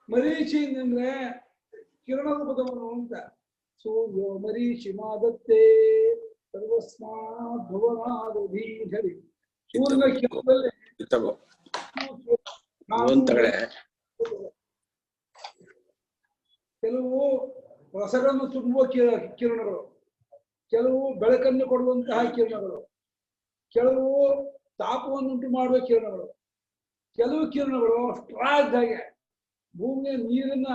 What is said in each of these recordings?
ಮರೀಚಿ ಅಂದ್ರೆ ಕಿರಣದ ಪದವನ್ನು ಅಂತ. ಸೂರ್ಯೋ ಮರೀಚಿ ಮಾದತ್ತೆ ಸರ್ವಸ್ಮಾತ್ ಭುವನಾದಧೀಧರಿ. ಸೂರ್ಯನ ಕಿರಣದಲ್ಲಿ ಕೆಲವು ರಸಗಳನ್ನು ತುಂಬುವ ಕಿರಣಗಳು, ಕೆಲವು ಬೆಳಕನ್ನು ಕೊಡುವಂತಹ ಕಿರಣಗಳು, ಕೆಲವು ತಾಪವನ್ನುಂಟು ಮಾಡುವ ಕಿರಣಗಳು, ಕೆಲವು ಕಿರಣಗಳು ಸ್ಟ್ರಾಗ್ ಆಗಿ ಭೂಮಿಯ ನೀರನ್ನ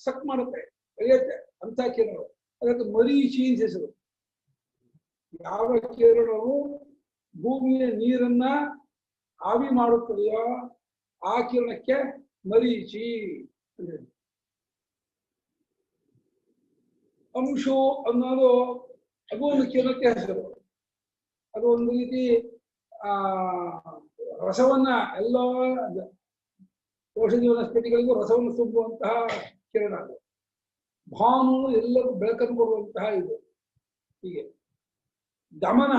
ಸಕ್ ಮಾಡುತ್ತೆ, ಎಳೆಯುತ್ತೆ ಅಂತ ಕಿರಣಗಳು. ಅದಕ್ಕೆ ಮರೀಚಿ ಅಂತ ಹೆಸರು. ಯಾವ ಕಿರಣವು ಭೂಮಿಯ ನೀರನ್ನ ಆವಿ ಮಾಡುತ್ತದೆಯೋ ಆ ಕಿರಣಕ್ಕೆ ಮರೀಚಿ. ಅಂಶು ಅನ್ನೋದು ಅದು ಒಂದು ಕಿರಣಕ್ಕೆ ಹೆಸರು. ಅದು ಒಂದು ರೀತಿ ರಸವನ್ನ ಎಲ್ಲ ಔಷಧಿ ವನಸ್ಪತಿಗಳಿಗೂ ರಸವನ್ನು ತುಂಬುವಂತಹ ಕಿರಣ. ಅದು ಭಾನು ಎಲ್ಲರೂ ಬೆಳಕನ್ನು ಕೊಡುವಂತಹ ಇದು. ಹೀಗೆ ದಮನ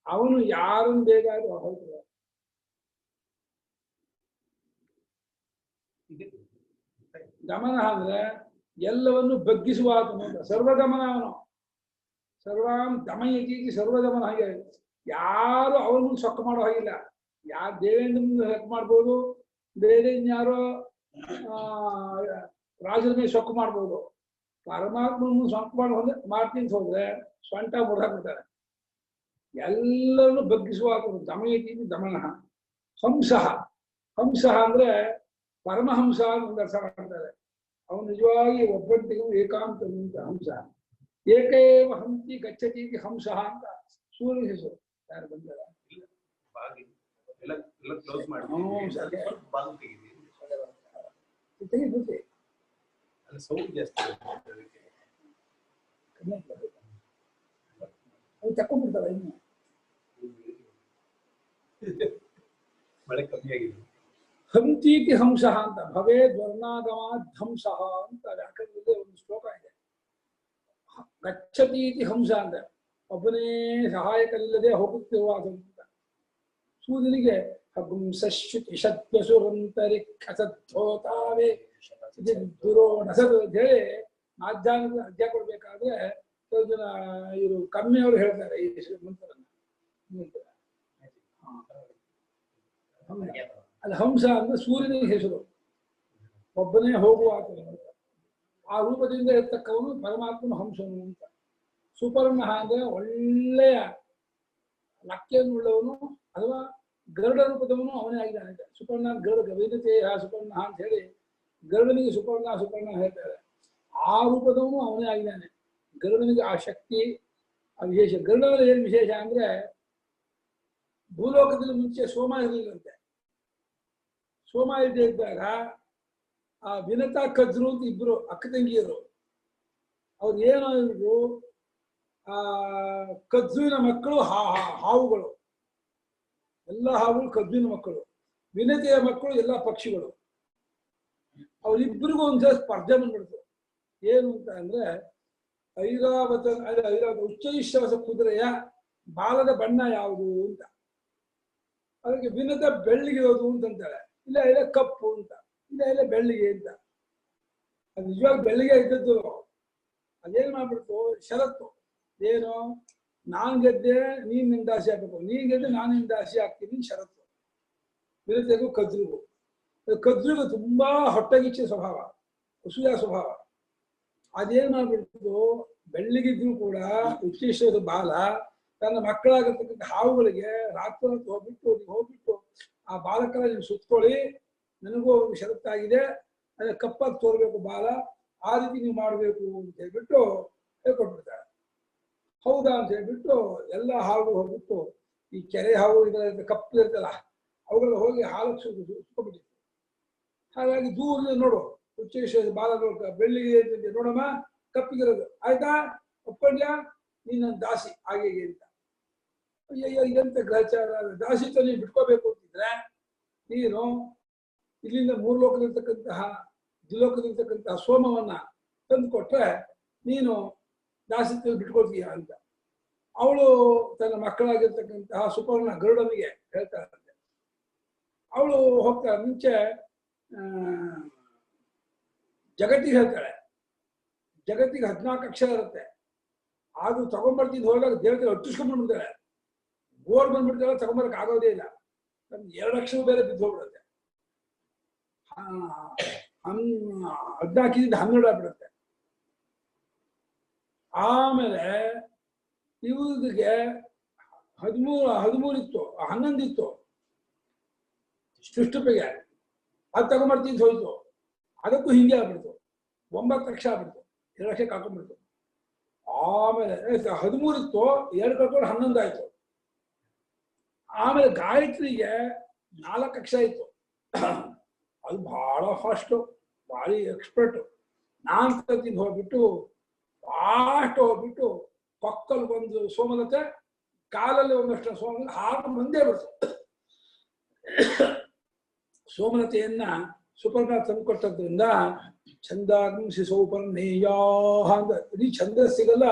ಅವನು ಯಾರನ್ನು ಬೇಕಾದ್ರೂ ಹೋಗ್ತದೆ. ದಮನ ಅಂದ್ರೆ ಎಲ್ಲವನ್ನು ಬಗ್ಗಿಸುವ ಆತನು. ಸರ್ವದಮನ ಅವನು. ಸರ್ವಾಂ ದಮಯತಿ ಸರ್ವದಮನ. ಹಾಗೆ ಯಾರು ಅವನು ಸೊಕ್ಕ ಮಾಡೋ ಹಾಗಿಲ್ಲ. ಯಾರು ದೇವೇಂದ್ರ ಸೊಕ್ಕ ಮಾಡ್ಬೋದು, ಬೇರೆ ಇನ್ಯಾರೋ ರಾಜರ ಮೇಲೆ ಸೊಕ್ಕು ಮಾಡ್ಬೋದು. ಪರಮಾತ್ಮನ ಸೊಕ್ಕು ಮಾಡ್ತೀನಿ ಹೋದ್ರೆ ಸ್ವಂಟ ಮುರಿದಾಕ್ಬಿಡ್ತಾರೆ. ಎಲ್ಲರನ್ನು ಬಗ್ಗಿಸುವ ಆತನು ದಮಯತಿ ದಮನ. ಹಂಸ. ಹಂಸ ಅಂದ್ರೆ ಪರಮಹಂಸ ಅಂತ ಅರ್ಥ ಮಾಡ್ತಾರೆ. ಅವನು ನಿಜವಾಗಿ ಒಬ್ಬಂಟಿಗೂ ಏಕಾಂತ ಅಂತ ಹಂಸ. ಏಕೇವ ಹಂತಿ ಗಚ್ಚತಿ ಹಂಸ ಅಂತ ಸೂರ್ಯ ಹೆಸರು. ಯಾರು ಬಂದಾರ ತೆಗಿಬಿಡ್ತಿ ಅದು ತಕೊಂಡ್ಬಿಡ್ತಾರ. ಇನ್ನು ಮಳೆ ಕಮ್ಮಿ ಆಗಿದೆ. ಹಂತೀತಿ ಹಂಸ ಅಂತ ಭವೇ ಧ್ವರ್ನಾಗಮಾತ್ ಹಂಸ ಅಂತ ವ್ಯಾಕರಣದಲ್ಲಿ ಒಂದು ಶ್ಲೋಕ ಇದೆ. ಗಚ್ಚತೀತಿ ಹಂಸ ಅಂದ್ರೆ ಒಬ್ಬನೇ ಸಹಾಯಕರಿಲ್ಲದೆ ಹೋಗುತ್ತಿರುವ ಅಂತ. ಸೂರ್ಯನಿಗೆ ಹಂಸಶ್ಯುತಿ ಷತ್ವಸುರಂತರಿಕ್ಷಸದ್ಧೋತಾವೇ ದುರೋ ನಸದು ಅಂತ ಹೇಳಿ ಮಾಧ್ಯಾಹ್ನದ ಅಧ್ಯಾಯ ಕೊಡ್ಬೇಕಾದ್ರೆ ಕೆಲವು ಜನ ಇವರು ಕಮ್ಮಿಯವರು ಹೇಳ್ತಾರೆ ಈ ಮಂತ್ರವನ್ನು. ಅದು ಹಂಸ ಅಂದ್ರೆ ಸೂರ್ಯನಿಗೆ ಹೆಸರು. ಒಬ್ಬನೇ ಹೋಗುವ ಆತನು. ಆ ರೂಪದಿಂದ ಇರ್ತಕ್ಕವನು ಪರಮಾತ್ಮನ ಹಂಸನು ಅಂತ. ಸುಪರ್ಣ ಅಂದ್ರೆ ಒಳ್ಳೆಯ ಲಕ್ಕೆಯನ್ನುಳ್ಳವನು ಅಥವಾ ಗರುಡ ರೂಪದವನು ಅವನೇ ಆಗಿದ್ದಾನೆ. ಸುಪರ್ಣ ಗರುಡ ವೈದ್ಯತೆಯ ಸುಪರ್ಣ ಅಂತ ಹೇಳಿ ಗರುಡನಿಗೆ ಸುಪರ್ಣ ಸುಪರ್ಣ ಹೇಳ್ತಾರೆ. ಆ ರೂಪದವನು ಅವನೇ ಆಗಿದ್ದಾನೆ. ಗರುಡನಿಗೆ ಆ ಶಕ್ತಿ, ಆ ವಿಶೇಷ. ಗರುಡನಲ್ಲಿ ಏನು ವಿಶೇಷ ಅಂದ್ರೆ ಭೂಲೋಕದಲ್ಲಿ ಮುಂಚೆ ಸೋಮ ಇರಲಿಲ್ಲಂತೆ. ಸೋಮ ಇದ್ದೇ ಇದ್ದಾಗ ಆ ವಿನತಾ ಕಜ್ರು ಅಂತ ಇಬ್ರು ಅಕ್ಕ ತಂಗಿಯರು. ಅವ್ರು ಏನೋ ಇದ್ರು ಆ ಕಜ್ರುವಿನ ಮಕ್ಕಳು ಹಾವುಗಳು. ಎಲ್ಲ ಹಾವುಗಳು ಕಜ್ರುವಿನ ಮಕ್ಕಳು. ವಿನತೆಯ ಮಕ್ಕಳು ಎಲ್ಲ ಪಕ್ಷಿಗಳು. ಅವರಿಬ್ಬರಿಗೂ ಒಂದ್ಸಲ ಸ್ಪರ್ಧೆ ಬಂದ್ಬಿಡ್ತು. ಏನು ಅಂತ ಅಂದ್ರೆ ಐರಾವತ ಉಚ್ಚೈಶ್ರವಸ ಕುದುರೆಯ ಬಾಲದ ಬಣ್ಣ ಯಾವುದು ಅಂತ. ಅದಕ್ಕೆ ವಿನತ ಬೆಳ್ಳಿಗಿರೋದು ಅಂತಂತಾಳೆ. ಇಲ್ಲ ಇಲ್ಲ ಕಪ್ಪು ಅಂತ. ಇಲ್ಲ ಇಲ್ಲ ಬೆಳ್ಳಿಗೆ ಅಂತ. ಅದು ನಿಜವಾಗಿ ಬೆಳ್ಳಿಗೆ ಇದ್ದದ್ದು. ಅದೇನ್ ಮಾಡ್ಬಿಡ್ತು ಷರತ್ತು. ಏನು, ನಾನ್ ಗೆದ್ದೆ ನೀನ್ ನಿನ್ ದಾಸಿ ಆಗ್ಬೇಕು, ನೀನ್ ಗೆದ್ದೆ ನಾನು ನಿನ್ ದಾಸಿ ಆಗ್ತೀನಿ ಷರತ್ತು. ವಿನತೆಗೂ ಕಜ್ರಿಗೂ. ಕಜ್ರಿಗೂ ತುಂಬಾ ಹೊಟ್ಟಗಿಚ್ಚೆ ಸ್ವಭಾವ, ಅಸೂಯ ಸ್ವಭಾವ. ಅದೇನ್ ಮಾಡ್ಬಿಡ್ತು, ಬೆಳ್ಳಿಗಿದ್ರು ಕೂಡ ಉಚ್ಚೇಶ್ವರದ ಬಾಲ ತನ್ನ ಮಕ್ಕಳಾಗಿರ್ತಕ್ಕಂಥ ಹಾವುಗಳಿಗೆ ರಾತ್ರಿ ಹೋಗ್ಬಿಟ್ಟು ಆ ಬಾಲಕರ ನೀವು ಸುತ್ಕೊಳ್ಳಿ, ನನಗೂ ಒಂದು ಷರತ್ತಾಗಿದೆ, ಅದೇ ಕಪ್ಪಾಗಿ ತೋರ್ಬೇಕು ಬಾಲ, ಆ ರೀತಿ ನೀವು ಮಾಡಬೇಕು ಅಂತ ಹೇಳ್ಬಿಟ್ಟು ಹೇಳ್ಕೊಟ್ಬಿಡ್ತಾರೆ. ಹೌದಾ ಅಂತ ಹೇಳ್ಬಿಟ್ಟು ಎಲ್ಲ ಹಾವು ಹೋಗ್ಬಿಟ್ಟು ಈ ಕೆರೆ ಹಾವು ಇದರ ಕಪ್ಪು ಇರ್ತಲ್ಲ ಅವುಗಳ ಹೋಗಿ ಹಾಲು ಸುತ್ಕೊಂಡ್ಬಿಟ್ಟಿತ್ತು. ಹಾಗಾಗಿ ದೂರ ನೋಡು ಉಚ್ಚೇಶ್ವರ ಬಾಲ ಬೆಳ್ಳಿಗೆ ನೋಡಮ್ಮ ಕಪ್ಪಿಗಿರೋದು, ಆಯ್ತಾ ಒಪ್ಕೊಂಡ್ಯಾ ನೀನ್ ನನ್ನ ದಾಸಿ ಹಾಗೆ ಅಂತ. ಅಯ್ಯಯ್ಯ ಇದಂತ ಗ್ರಹಚಾರ, ದಾಸಿತ್ವ ನೀವು ಬಿಟ್ಕೋಬೇಕು ಅಂತಿದ್ರೆ ನೀನು ಇಲ್ಲಿಂದ ಮೂರು ಲೋಕದಲ್ಲಿರ್ತಕ್ಕಂತಹ ದ್ವಿಲೋಕದಲ್ಲಿರ್ತಕ್ಕಂತಹ ಸೋಮವನ್ನ ತಂದು ಕೊಟ್ರೆ ನೀನು ದಾಸಿತ್ವ ಬಿಟ್ಕೊಳ್ತೀಯ ಅಂತ ಅವಳು ತನ್ನ ಮಕ್ಕಳಾಗಿರ್ತಕ್ಕಂತಹ ಸುಪರ್ಣ ಗರುಡನಿಗೆ ಹೇಳ್ತಾಳಂತೆ. ಅವಳು ಹೋಗ್ತಾಳೆ. ಮುಂಚೆ ಜಗತ್ತಿಗೆ ಹೇಳ್ತಾಳೆ. ಜಗತ್ತಿಗೆ 14 ಅಕ್ಷರ ಇರುತ್ತೆ. ಅದು ತಗೊಂಡ್ಬರ್ತೀನಿ ಹೋದಾಗ ದೇವತೆ ಅಟ್ಟಿಸ್ಕೊಂಡ್ಬಂದ್ಬಿಡ್ತಾಳೆ. ಓಡ್ ಬಂದ್ಬಿಡ್ತಾಳೆ, ತಗೊಂಬರಕ್ ಆಗೋದೇ ಇಲ್ಲ. 2 ಅಕ್ಷರ ಬೇರೆ ಬಿದ್ದು ಹೋಗ್ಬಿಡುತ್ತೆ. 14 12 ಆಗ್ಬಿಡುತ್ತೆ. ಆಮೇಲೆ ಇವ್ರಿಗೆ 13 ಇತ್ತು, 11 ಇತ್ತು ಸೃಷ್ಟಿಪಿಗೆ. ಅದು ತಗೊಂಡ್ಬರ್ತೀನಿ ಹೋಯ್ತು. ಅದಕ್ಕೂ ಹಿಂಗೆ ಆಗ್ಬಿಡ್ತು. 9 ಲಕ್ಷ ಆಗ್ಬಿಡ್ತು. 2 ಲಕ್ಷಕ್ಕೆ ಹಾಕೊಂಡ್ಬಿಡ್ತು. ಆಮೇಲೆ 13 ಇತ್ತು, 2 ಕಳ್ಕೊಂಡು 11 ಆಯ್ತು. ಆಮೇಲೆ ಗಾಯತ್ರಿಗೆ 4 ಲಕ್ಷ ಇತ್ತು. ಅದು ಬಹಳ ಫಾಸ್ಟು, ಭಾರಿ ಎಕ್ಸ್ಪರ್ಟ್. ನಾನು ತರ್ತೀನಿ ಹೋಗ್ಬಿಟ್ಟು ಫಾಸ್ಟ್ ಹೋಗ್ಬಿಟ್ಟು ಪಕ್ಕಲ್ಲಿ ಒಂದು ಸೋಮಲತೆ, ಕಾಲಲ್ಲಿ ಒಂದಷ್ಟು ಸೋಮಲತೆ ಹಾಲು ಬಂದೇ ಬಿಡ್ತು. ಸೋಮಲತೆಯನ್ನ ಸುಪರ್ಣ ತಂದುಕೊಟ್ಟದ್ರಿಂದ ಛಂದಾಂಸಿ ಸೌಪರ್ಣೇಯ ಅಂತ ಇಡೀ ಛಂದಸ್ಸಿಗೆಲ್ಲ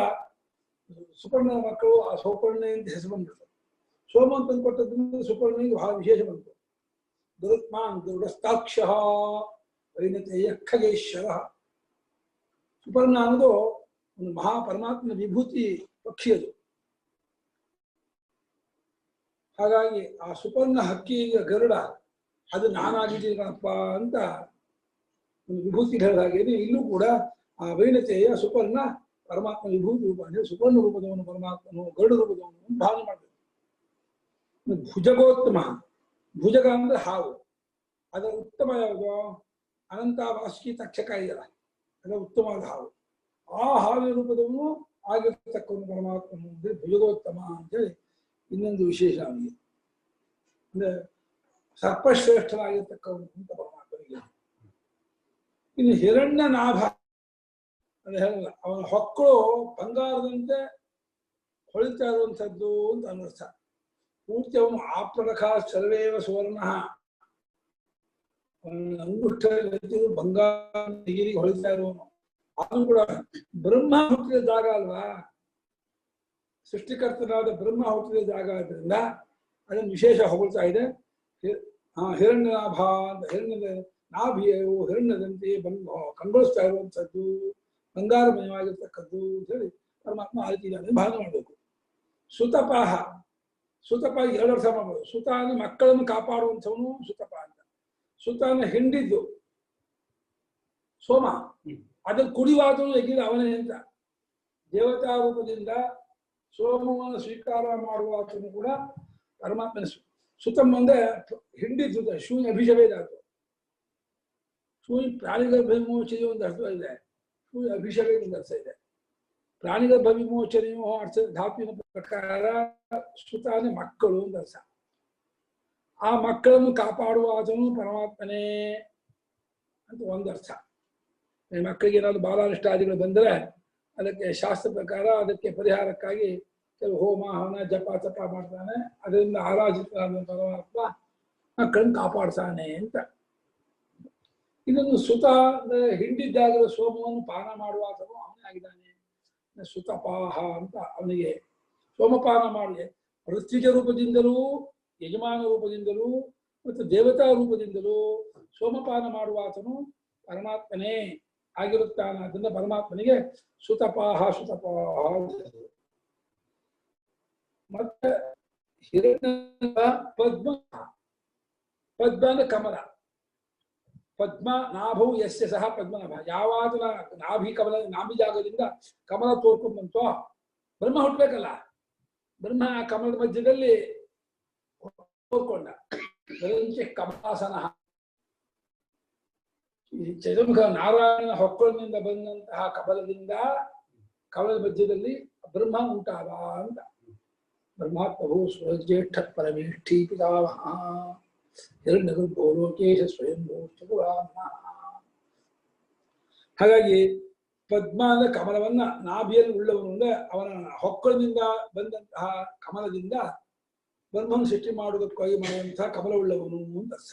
ಸುಪರ್ಣ ಮಕ್ಕಳು ಆ ಸೌಪರ್ಣೆ ಅಂತ ಹೆಸರು ಬಂದ್ಬಿಡ್ತು. ಸೋಮ ತಂದುಕೊಟ್ಟದ್ರಿಂದ ಸುಪರ್ಣೆಗೆ ಬಹಳ ವಿಶೇಷ ಬಂತು. ದುರುತ್ಮಾನ್ ದುರಸ್ತಾಕ್ಷ ವೈನತೆಯ ಖಗೇಶ್ವರ. ಸುಪರ್ಣ ಅನ್ನೋದು ಒಂದು ಮಹಾಪರಮಾತ್ಮನ ವಿಭೂತಿ ಪಕ್ಷಿ ಅದು. ಹಾಗಾಗಿ ಆ ಸುಪರ್ಣ ಹಕ್ಕಿಯ ಗರುಡ ಅದು ನಾನಾಗಿದ್ದೀನಪ್ಪ ಅಂತ ಒಂದು ವಿಭೂತಿ ಹೇಳಿದ ಹಾಗೇನೆ ಇಲ್ಲೂ ಕೂಡ ಆ ವೈನತೆಯ ಸುಪರ್ಣ ಪರಮಾತ್ಮ ವಿಭೂತಿ ರೂಪ ಅಂದರೆ ಸುಪರ್ಣ ರೂಪದವನು ಪರಮಾತ್ಮನು, ಗರುಡ ರೂಪದವನು ಭಾವನೆ ಮಾಡಬೇಕು. ಭುಜಗೋತ್ತಮ, ಭುಜಗ ಅಂದ್ರೆ ಹಾವು. ಅದರ ಉತ್ತಮ ಯಾವುದು? ಅನಂತ ವಾಸುಕಿ ತಕ್ಷಕ ಇದೆಯಲ್ಲ, ಅದರ ಉತ್ತಮವಾದ ಹಾವು. ಆ ಹಾವಿನ ರೂಪದವನು ಆಗಿರ್ತಕ್ಕವನು ಪರಮಾತ್ಮನು ಅಂದ್ರೆ ಭುಜಗೋತ್ತಮ ಅಂತೇಳಿ ಇನ್ನೊಂದು ವಿಶೇಷ ಅವನಿಗೆ. ಅಂದ್ರೆ ಸರ್ಪಶ್ರೇಷ್ಠನಾಗಿರ್ತಕ್ಕವನು ಅಂತ ಪರಮಾತ್ಮನಿಗೆ. ಇನ್ನು ಹಿರಣ್ಯ ನಾಭ ಅಂತ ಹೇಳಲ್ಲ, ಅವನ ಹೊಕ್ಕಳು ಬಂಗಾರದಂತೆ ಹೊಳಿತಾ ಇರುವಂಥದ್ದು ಅಂತ ಅನರ್ಥ. ಪೂರ್ತಿ ಅವನು ಆಪ್ರಖ ಸರ್ವೇವ ಸುವರ್ಣ, ಅಂಗುಷ್ಠ ಬಂಗಾರ ನೀರಿಗೆ ಹೊಳಿತಾ ಇರುವನು. ಅವನು ಕೂಡ ಬ್ರಹ್ಮ ಹುಟ್ಟಿದ ಜಾಗ ಅಲ್ವಾ, ಸೃಷ್ಟಿಕರ್ತನಾದ ಬ್ರಹ್ಮ ಹುಟ್ಟಿದ ಜಾಗ ಆದ್ರಿಂದ ಅದನ್ನು ವಿಶೇಷ ಹೊಗಳ್ತಾ ಇದೆ. ಹಿರಣ್ಯ ನಾಭ ಅಂತ, ಹಿರಣ್ಯದ ನಾಭಿಯು ಹಿರಣ್ಯದಂತೆ ಕಂಗೊಳಿಸ್ತಾ ಇರುವಂಥದ್ದು, ಬಂಗಾರಮಯವಾಗಿರ್ತಕ್ಕದ್ದು ಅಂತ ಹೇಳಿ ಪರಮಾತ್ಮ ಆ ರೀತಿ ಭಾವನೆ ಮಾಡಬೇಕು. ಸುತಪಾಹ, ಸುತಪ 2 ಅರ್ಥ ಮಾಡ್ಬೋದು. ಸುತ ಅಂದ್ರೆ ಮಕ್ಕಳನ್ನು ಕಾಪಾಡುವಂಥವನು ಸುತಪ ಅಂತ. ಸುತನ ಹಿಂಡಿದ್ದು ಸೋಮ, ಅದನ್ನು ಕುಡಿವಾದನು ಎಗಿದ ಅವನೇ ಅಂತ. ದೇವತಾ ರೂಪದಿಂದ ಸೋಮವನ್ನು ಸ್ವೀಕಾರ ಮಾಡುವಾತನು ಕೂಡ ಪರಮಾತ್ಮನ ಸುತಮ್ ಅಂದ್ರೆ ಹಿಂಡಿದ್ದು, ಶೂನ್ಯ ಅಭಿಷೇಕ ಆಯ್ತು. ಶೂನ್ಯ ಪ್ರಾಣಿಗಳ ವಿಮೋಚನೆಯು ಒಂದು ಅರ್ಥ ಇದೆ, ಶೂನ್ಯ ಅಭಿಷೇಕ ಒಂದು ಅರ್ಥ ಇದೆ. ಪ್ರಾಣಿಗಳ ವಿಮೋಚನೆಯು ಅರ್ಥ ಧಾತುವಿನ ಪ್ರಕಾರ ಸುತಾನೆ ಮಕ್ಕಳು ಅಂತ ಅರ್ಥ. ಆ ಮಕ್ಕಳನ್ನು ಕಾಪಾಡುವ ಆತನು ಪರಮಾತ್ಮನೇ ಅಂತ ಒಂದು ಅರ್ಥ. ಮಕ್ಕಳಿಗೆ ಏನಾದ್ರು ಬಾಲಾನಿಷ್ಟಾದಿಗಳು ಬಂದರೆ ಅದಕ್ಕೆ ಶಾಸ್ತ್ರ ಪ್ರಕಾರ ಅದಕ್ಕೆ ಪರಿಹಾರಕ್ಕಾಗಿ ಕೆಲವು ಹೋಮ ಹವನ ಜಪ ತಪ ಮಾಡ್ತಾನೆ. ಅದರಿಂದ ಆರಾಧಿತನಾದ ಪರಮಾತ್ಮ ಮಕ್ಕಳನ್ನು ಕಾಪಾಡ್ತಾನೆ ಅಂತ. ಇದನ್ನು ಸುತ ಹಿಂಡಿದ್ದಾಗಲೂ ಸೋಮವನ್ನು ಪಾನ ಮಾಡುವ ಆತನು ಅವನೇ ಆಗಿದ್ದಾನೆ. ಸುತಪಾಹ ಅಂತ ಅವನಿಗೆ ಸೋಮಪಾನ ಮಾಡಿ ಋತ್ವಿಜ ರೂಪದಿಂದಲೂ ಯಜಮಾನ ರೂಪದಿಂದಲೂ ಮತ್ತು ದೇವತಾ ರೂಪದಿಂದಲೂ ಸೋಮಪಾನ ಮಾಡುವ ಆತನು ಪರಮಾತ್ಮನೇ ಆಗಿರುತ್ತಾನ. ಅದರಿಂದ ಪರಮಾತ್ಮನಿಗೆ ಸುತಪಾಹ ಸುತಪಾಹ. ಮತ್ತೆ ಹಿರಣ್ಯ ಪದ್ಮ, ಪದ್ಮ ಅಂದ್ರೆ ಕಮಲ. ಪದ್ಮ ನಾಭವು ಯಸ್ಯ ಸಹ ಪದ್ಮನಾಭ. ಯಾವಾಗ ನಾಭಿ ಕಮಲ, ನಾಭಿ ಜಾಗದಿಂದ ಕಮಲ ತೋರ್ಕೊಂಡು ಬಂತೋ ಬ್ರಹ್ಮ ಹುಟ್ಟಬೇಕಲ್ಲ, ಬ್ರಹ್ಮ ಆ ಕಮಲದ ಮಧ್ಯದಲ್ಲಿ ತೋರ್ಕೊಂಡ. ಕಮಲಾಸನ ಚತುರ್ಮುಖ ನಾರಾಯಣ ಹೊಕ್ಕಳಿನಿಂದ ಬಂದಂತಹ ಕಮಲದಿಂದ ಕಮಲದ ಮಧ್ಯದಲ್ಲಿ ಬ್ರಹ್ಮ ಉಂಟಾದ ಅಂತ. ಬ್ರಹ್ಮಾತ್ಮಭೂ ಸ್ವಜ್ಯೇಷ್ಠ ಪರಮೇಷ್ಠಿ ಪಿತಾಮಹ ಹಿರಣ್ಯಗರ್ಭೋ ಲೋಕೇಶ ಸ್ವಯಂಭೂ ಚತುರಾತ್ಮ. ಹಾಗಾಗಿ ಪದ್ಮ ಅಂದ್ರೆ ಕಮಲವನ್ನ ನಾಭಿಯಲ್ಲಿ ಉಳ್ಳವನು ಅಂದ್ರೆ ಅವನ ಹೊಕ್ಕಳಿನಿಂದ ಬಂದಂತಹ ಕಮಲದಿಂದ ಬ್ರಹ್ಮನ ಸೃಷ್ಟಿ ಮಾಡುವುದಕ್ಕಾಗಿ ಮಾಡುವಂತಹ ಕಮಲ ಉಳ್ಳವನು ಅಂತ ಅರ್ಥ.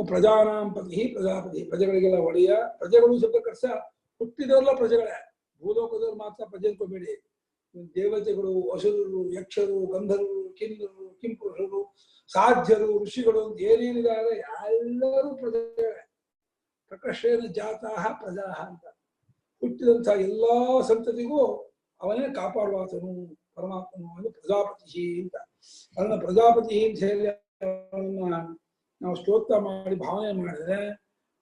ಪ್ರಜಾನಾಂ ಪತಿ ಪ್ರಜಾಪತಿ, ಪ್ರಜೆಗಳಿಗೆಲ್ಲ ಒಡೆಯ. ಪ್ರಜೆಗಳು ಶಬ್ದಕ್ಕರ್ಥ ಹುಟ್ಟಿದವರೆಲ್ಲ ಪ್ರಜೆಗಳೇ. ಭೂಲೋಕದವರು ಮಾತ್ರ ಪ್ರಜೆ ಅನ್ಕೋಬೇಡಿ. ದೇವತೆಗಳು, ಅಸುರರು, ಯಕ್ಷರು, ಗಂಧರ್ವರು, ಕಿನ್ನರು, ಕಿಂಪುರುಷರು, ಸಾಧ್ಯರು, ಋಷಿಗಳು ಅಂತ ಏನೇನಿದ್ದಾರೆ ಎಲ್ಲರೂ ಪ್ರಜೆಗಳೇ. ಪ್ರಕರ್ಷೇನ ಜಾತಾಹ ಪ್ರಜಾಹ ಅಂತ ಹುಟ್ಟಿದಂತಹ ಎಲ್ಲಾ ಸಂತತಿಗೂ ಅವನೇ ಕಾಪಾಡುವಾತನು ಪರಮಾತ್ಮನು ಅವನು ಪ್ರಜಾಪತಿ ಅಂತ. ಅದನ್ನ ಪ್ರಜಾಪತಿ ಅಂತ ಹೇಳಿ ಅವನ್ನ ನಾವು ಸ್ತೋತ್ರ ಮಾಡಿ ಭಾವನೆ ಮಾಡಿದ್ರೆ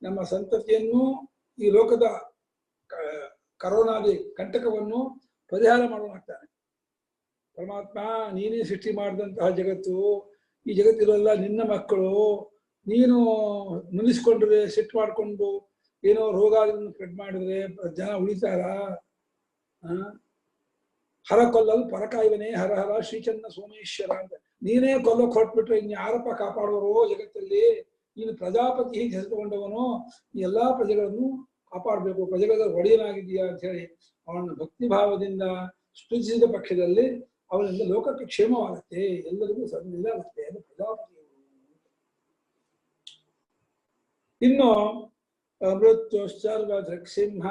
ನಮ್ಮ ಸಂತತಿಯನ್ನು ಈ ಲೋಕದ ಕರೋನಾದಿ ಕಂಟಕವನ್ನು ಪರಿಹಾರ ಮಾಡುವಾಗ್ತಾನೆ. ಪರಮಾತ್ಮ ನೀನೇ ಸೃಷ್ಟಿ ಮಾಡಿದಂತಹ ಜಗತ್ತು, ಈ ಜಗತ್ತಿರೆಲ್ಲ ನಿನ್ನ ಮಕ್ಕಳು, ನೀನು ನಿಲ್ಲಿಸ್ಕೊಂಡ್ರೆ ಸಿಟ್ಟು ಮಾಡಿಕೊಂಡು ಏನೋ ರೋಗಾದಿಗಳನ್ನು ಸ್ಪ್ರೆಡ್ ಮಾಡಿದ್ರೆ ಜನ ಉಳಿತಾರ? ಹರ ಕೊಲ್ಲಲು ಪರಕಾಯುವನೇ ಹರ ಹರ ಶ್ರೀಚಂದ್ರ ಸೋಮೇಶ್ವರ ಅಂತ ನೀನೇ ಕೊಲ್ಲಕ್ಕೆ ಹೊರಟ್ಬಿಟ್ರೆ ಇನ್ನು ಯಾರಪ್ಪ ಕಾಪಾಡುವರು ಜಗತ್ತಲ್ಲಿ? ನೀನು ಪ್ರಜಾಪತಿ ಹೀಗೆ ಹೆಸರುಕೊಂಡವನು, ಈ ಎಲ್ಲಾ ಪ್ರಜೆಗಳನ್ನು ಕಾಪಾಡಬೇಕು, ಪ್ರಜೆಗಳ ಒಡೆಯನಾಗಿದ್ದೀಯಾ ಅಂತ ಹೇಳಿ ಅವನ ಭಕ್ತಿ ಭಾವದಿಂದ ಸ್ತುತಿಸಿದ ಪಕ್ಷದಲ್ಲಿ ಅವನಿಂದ ಲೋಕಕ್ಕೆ ಕ್ಷೇಮವಾಗುತ್ತೆ, ಎಲ್ಲರಿಗೂ ಇದಾಗುತ್ತೆ. ಅದು ಪ್ರಜಾಪತಿ. ಇನ್ನು ಮೃತ್ಯು ಸರ್ವದೃಕ್ಸಿಂಹ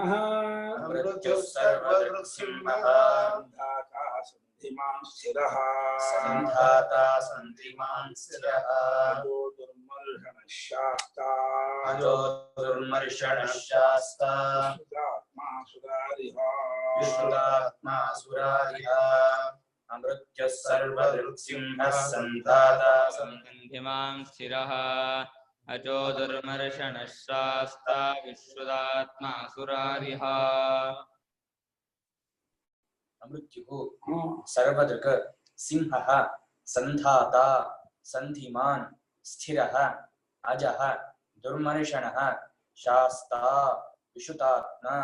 अमृत्युः सर्वदृक्सिंहः सन्धाता सन्धिमां स्थिरः अजो दुर्मर्षणः शास्ता विश्रुतात्मा सुरारिः. अमृत्युः सर्वदृक् सिंहः सन्धाता सन्धिमान् स्थिरः अजः दुर्मर्षणः शास्ता विश्रुतात्मा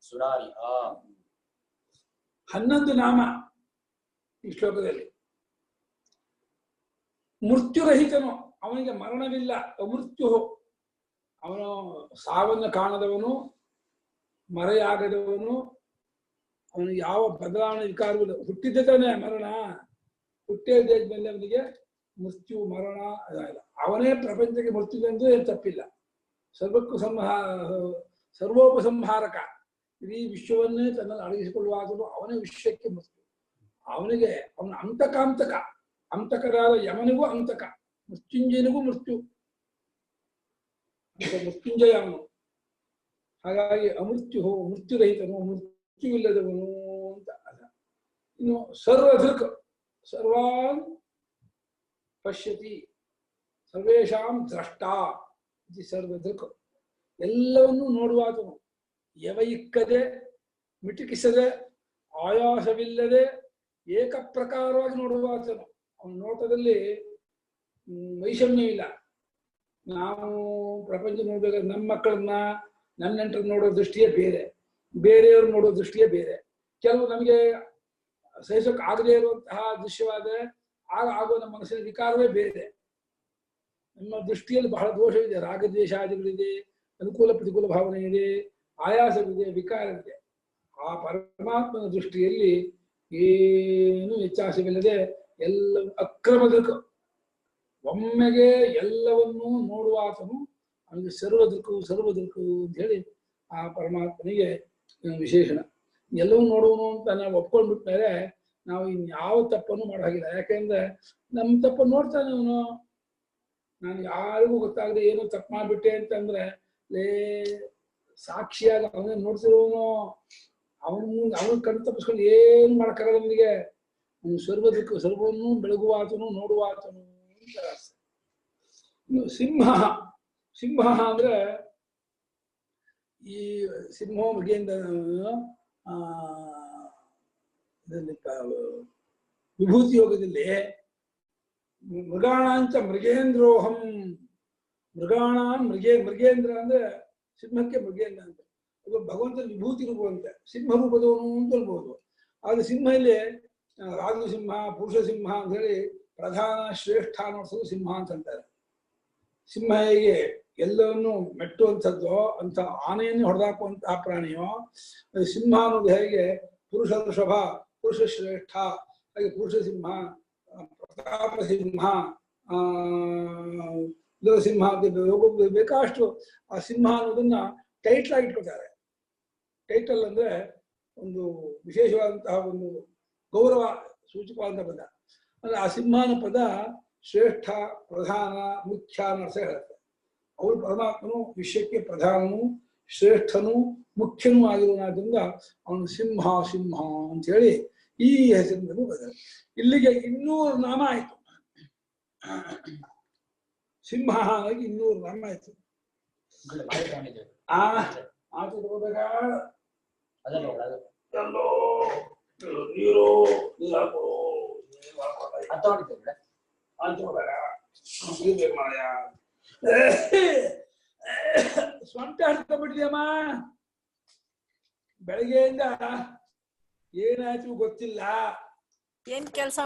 सुरारिः. 11 ನಾಮ ಈ ಶ್ಲೋಕದಲ್ಲಿ. ಮೃತ್ಯುರಹಿತನು, ಅವನಿಗೆ ಮರಣವಿಲ್ಲ. ಅಮೃತ್ಯು, ಅವನು ಸಾವನ್ನು ಕಾಣದವನು, ಮರೆಯಾಗದವನು, ಅವನು ಯಾವ ಬದಲಾವಣೆ ವಿಕಾರವಿಲ್ಲ. ಹುಟ್ಟಿದ್ದ ತಾನೆ ಮರಣ, ಹುಟ್ಟಿದ್ಮೇಲೆ ಅವನಿಗೆ ಮೃತ್ಯು ಮರಣ ಇಲ್ಲ. ಅವನೇ ಪ್ರಪಂಚಕ್ಕೆ ಮೃತ್ಯುವೆಂದು ಏನು ತಪ್ಪಿಲ್ಲ. ಸರ್ವೋಪಸಂಹಾರಕ, ಇಡೀ ವಿಶ್ವವನ್ನೇ ತನ್ನಲ್ಲಿ ಅಡಗಿಸಿಕೊಳ್ಳುವಾಗಲೂ ಅವನೇ ವಿಶ್ವಕ್ಕೆ ಮೃತ್ಯು. ಅವನಿಗೆ ಅವನ ಅಂತಕರಾದ ಯಮನಿಗೂ ಅಂತಕ, ಮೃತ್ಯುಂಜಯನಿಗೂ ಮೃತ್ಯು, ಮೃತ್ಯುಂಜಯ ಅವನು. ಹಾಗಾಗಿ ಅಮೃತ್ಯು, ಮೃತ್ಯುರಹಿತನು, ಮೃತ್ಯುವಿಲ್ಲದವನು ಅಂತ ಅಲ್ಲ. ಇನ್ನು ಸರ್ವದೃಕ್, ಸರ್ವಾನ್ ಪಶ್ಯತಿ, ಸರ್ವೇಷಾಂ ದ್ರಷ್ಟ ಇದು ಸರ್ವದೃಕ್, ಎಲ್ಲವನ್ನೂ ನೋಡುವಾತನು. ಯವಯಿಕ್ಕದೆ, ಮಿಟುಕಿಸದೆ, ಆಯಾಸವಿಲ್ಲದೆ ಏಕಪ್ರಕಾರವಾಗಿ ನೋಡುವಾತನು. ಅವನ ನೋಟದಲ್ಲಿ ವೈಷಮ್ಯವಿಲ್ಲ. ನಾವು ಪ್ರಪಂಚ ನೋಡ್ಬೇಕಾದ್ರೆ ನಮ್ಮ ಮಕ್ಕಳನ್ನ, ನನ್ನ ನೆಂಟರನ್ನ ನೋಡೋ ದೃಷ್ಟಿಯೇ ಬೇರೆ, ಬೇರೆಯವ್ರು ನೋಡೋ ದೃಷ್ಟಿಯೇ ಬೇರೆ. ಕೆಲವು ನಮಗೆ ಸಹಿಸೋಕೆ ಆಗದೇ ಇರುವಂತಹ ದೃಶ್ಯವಾದರೆ ಆಗ ಆಗೋ ನಮ್ಮ ಮನಸ್ಸಿನ ವಿಕಾರವೇ ಬೇರೆ. ನಮ್ಮ ದೃಷ್ಟಿಯಲ್ಲಿ ಬಹಳ ದೋಷವಿದೆ, ರಾಗದ್ವೇಷಾದಿಗಳಿದೆ, ಅನುಕೂಲ ಪ್ರತಿಕೂಲ ಭಾವನೆ ಇದೆ, ಆಯಾಸವಿದೆ, ವಿಕಾರವಿದೆ. ಆ ಪರಮಾತ್ಮನ ದೃಷ್ಟಿಯಲ್ಲಿ ಏನು ವ್ಯತ್ಯಾಸವಿಲ್ಲದೆ ಎಲ್ಲ ಅಕ್ರಮದೃಕ್, ಒಮ್ಮೆಗೆ ಎಲ್ಲವನ್ನೂ ನೋಡುವಾತನು. ಅವನಿಗೆ ಸರ್ವದೃಕ್ಕು ಅಂತ ಹೇಳಿ ಆ ಪರಮಾತ್ಮನಿಗೆ ವಿಶೇಷಣ. ಎಲ್ಲವನ್ನೂ ನೋಡುವನು ಅಂತ ನಾವು ಒಪ್ಕೊಂಡ್ಬಿಟ್ಮೇಲೆ ನಾವು ಇನ್ಯಾವ ತಪ್ಪನ್ನು ಮಾಡೋ ಹಾಗಿಲ್ಲ. ಯಾಕೆಂದ್ರೆ ನಮ್ಮ ತಪ್ಪನ್ನು ನೋಡ್ತಾನೆ ಅವನು. ನಾನು ಯಾರಿಗೂ ಗೊತ್ತಾಗದೆ ಏನೋ ತಪ್ಪು ಮಾಡಿಬಿಟ್ಟೆ ಅಂತಂದ್ರೆ ಸಾಕ್ಷಿಯಾಗಿ ಅವನೇ ನೋಡ್ತಿರೋನು. ಅವನು ಕಣ್ಣು ತಪ್ಪಿಸ್ಕೊಂಡು ಏನು ಮಾಡಕ್ಕಾಗಲ್ಲ ಅವನಿಗೆ. ಅವನು ಸರ್ವದಕ್ಕೂ ಸರ್ವವನ್ನು ಬೆಳಗುವಾತನು, ನೋಡುವಾತನು ಅಂತ ಅರ್ಥ. ಇನ್ನು ಸಿಂಹ ಅಂದ್ರೆ ಈ ಸಿಂಹ ಮೃಗೇಂದ್ರ ಇದರಲ್ಲಿ ವಿಭೂತಿ ಯೋಗದಲ್ಲಿ ಮೃಗಾಣಾಂಚ ಮೃಗೇಂದ್ರೋಹಂ, ಮೃಗೇಂದ್ರ ಅಂದ್ರೆ ಸಿಂಹಕ್ಕೆ ಮೃಗೇಂದ್ರ ಅಂತ. ಅದು ಭಗವಂತನ ವಿಭೂತಿ ರೂಪ ಅಂತೆ, ಸಿಂಹ ರೂಪದವನು ಅಂತ ಅನ್ಬೋದು. ಆದ್ರೆ ಸಿಂಹ ಇಲ್ಲಿ ರಾಜಸಿಂಹ, ಪುರುಷ ಸಿಂಹ ಅಂತ ಹೇಳಿ ಪ್ರಧಾನ ಶ್ರೇಷ್ಠ ಅನ್ನೋದು ಸಿಂಹ ಅಂತ ಅಂತಾರೆ. ಸಿಂಹ ಹೇಗೆ ಎಲ್ಲವನ್ನು ಮೆಟ್ಟುವಂಥದ್ದು ಅಂತ ಆನೆಯನ್ನು ಹೊಡೆದಾಕುವಂತಹ ಪ್ರಾಣಿಯೋ, ಸಿಂಹ ಅನ್ನೋದು ಹೇಗೆ ಪುರುಷ ಋಷಭ, ಪುರುಷ ಶ್ರೇಷ್ಠ, ಹಾಗೆ ಪುರುಷ ಸಿಂಹ, ಪ್ರತಾಪ ಸಿಂಹ, ಸಿಂಹ ಬೇಕಾಷ್ಟು ಆ ಸಿಂಹ ಅನ್ನೋದನ್ನ ಟೈಟ್ಲ್ ಆಗಿ ಇಟ್ಕೊತಾರೆ. ಟೈಟಲ್ ಅಂದ್ರೆ ಒಂದು ವಿಶೇಷವಾದಂತಹ ಒಂದು ಗೌರವ ಸೂಚಕವಾದ ಪದ. ಅಂದ್ರೆ ಆ ಸಿಂಹನ ಪದ ಶ್ರೇಷ್ಠ, ಪ್ರಧಾನ, ಮುಖ್ಯ ಅನ್ನೋ ಅರ್ಥ ಹೇಳುತ್ತೆ. ಅವಳು ಪರಮಾತ್ಮನು ವಿಶ್ವಕ್ಕೆ ಪ್ರಧಾನನು ಶ್ರೇಷ್ಠನು ಮುಖ್ಯನೂ ಆಗಿರುವುದರಿಂದ ಅವನು ಸಿಂಹ ಸಿಂಹ ಅಂತ ಹೇಳಿ ಈ ಹೆಸರಿನಲ್ಲೂ ಬದಲು. ಇಲ್ಲಿಗೆ 200 ನಾಮ ಆಯ್ತು. ಸಿಂಹ ಆಗಿ 200 ನಾಮ ಆಯ್ತು. ಆತ ತಗೋಬೇಕ ನೀರು ಸ್ವಂತ ಹಡ್ಕೊಂಡ್ಬಿಟ್ಟಿದೆಯಮ್ಮ. ಬೆಳಗ್ಗೆಯಿಂದ ಏನಾಯ್ತು ಗೊತ್ತಿಲ್ಲ. ಏನ್ ಕೆಲ್ಸ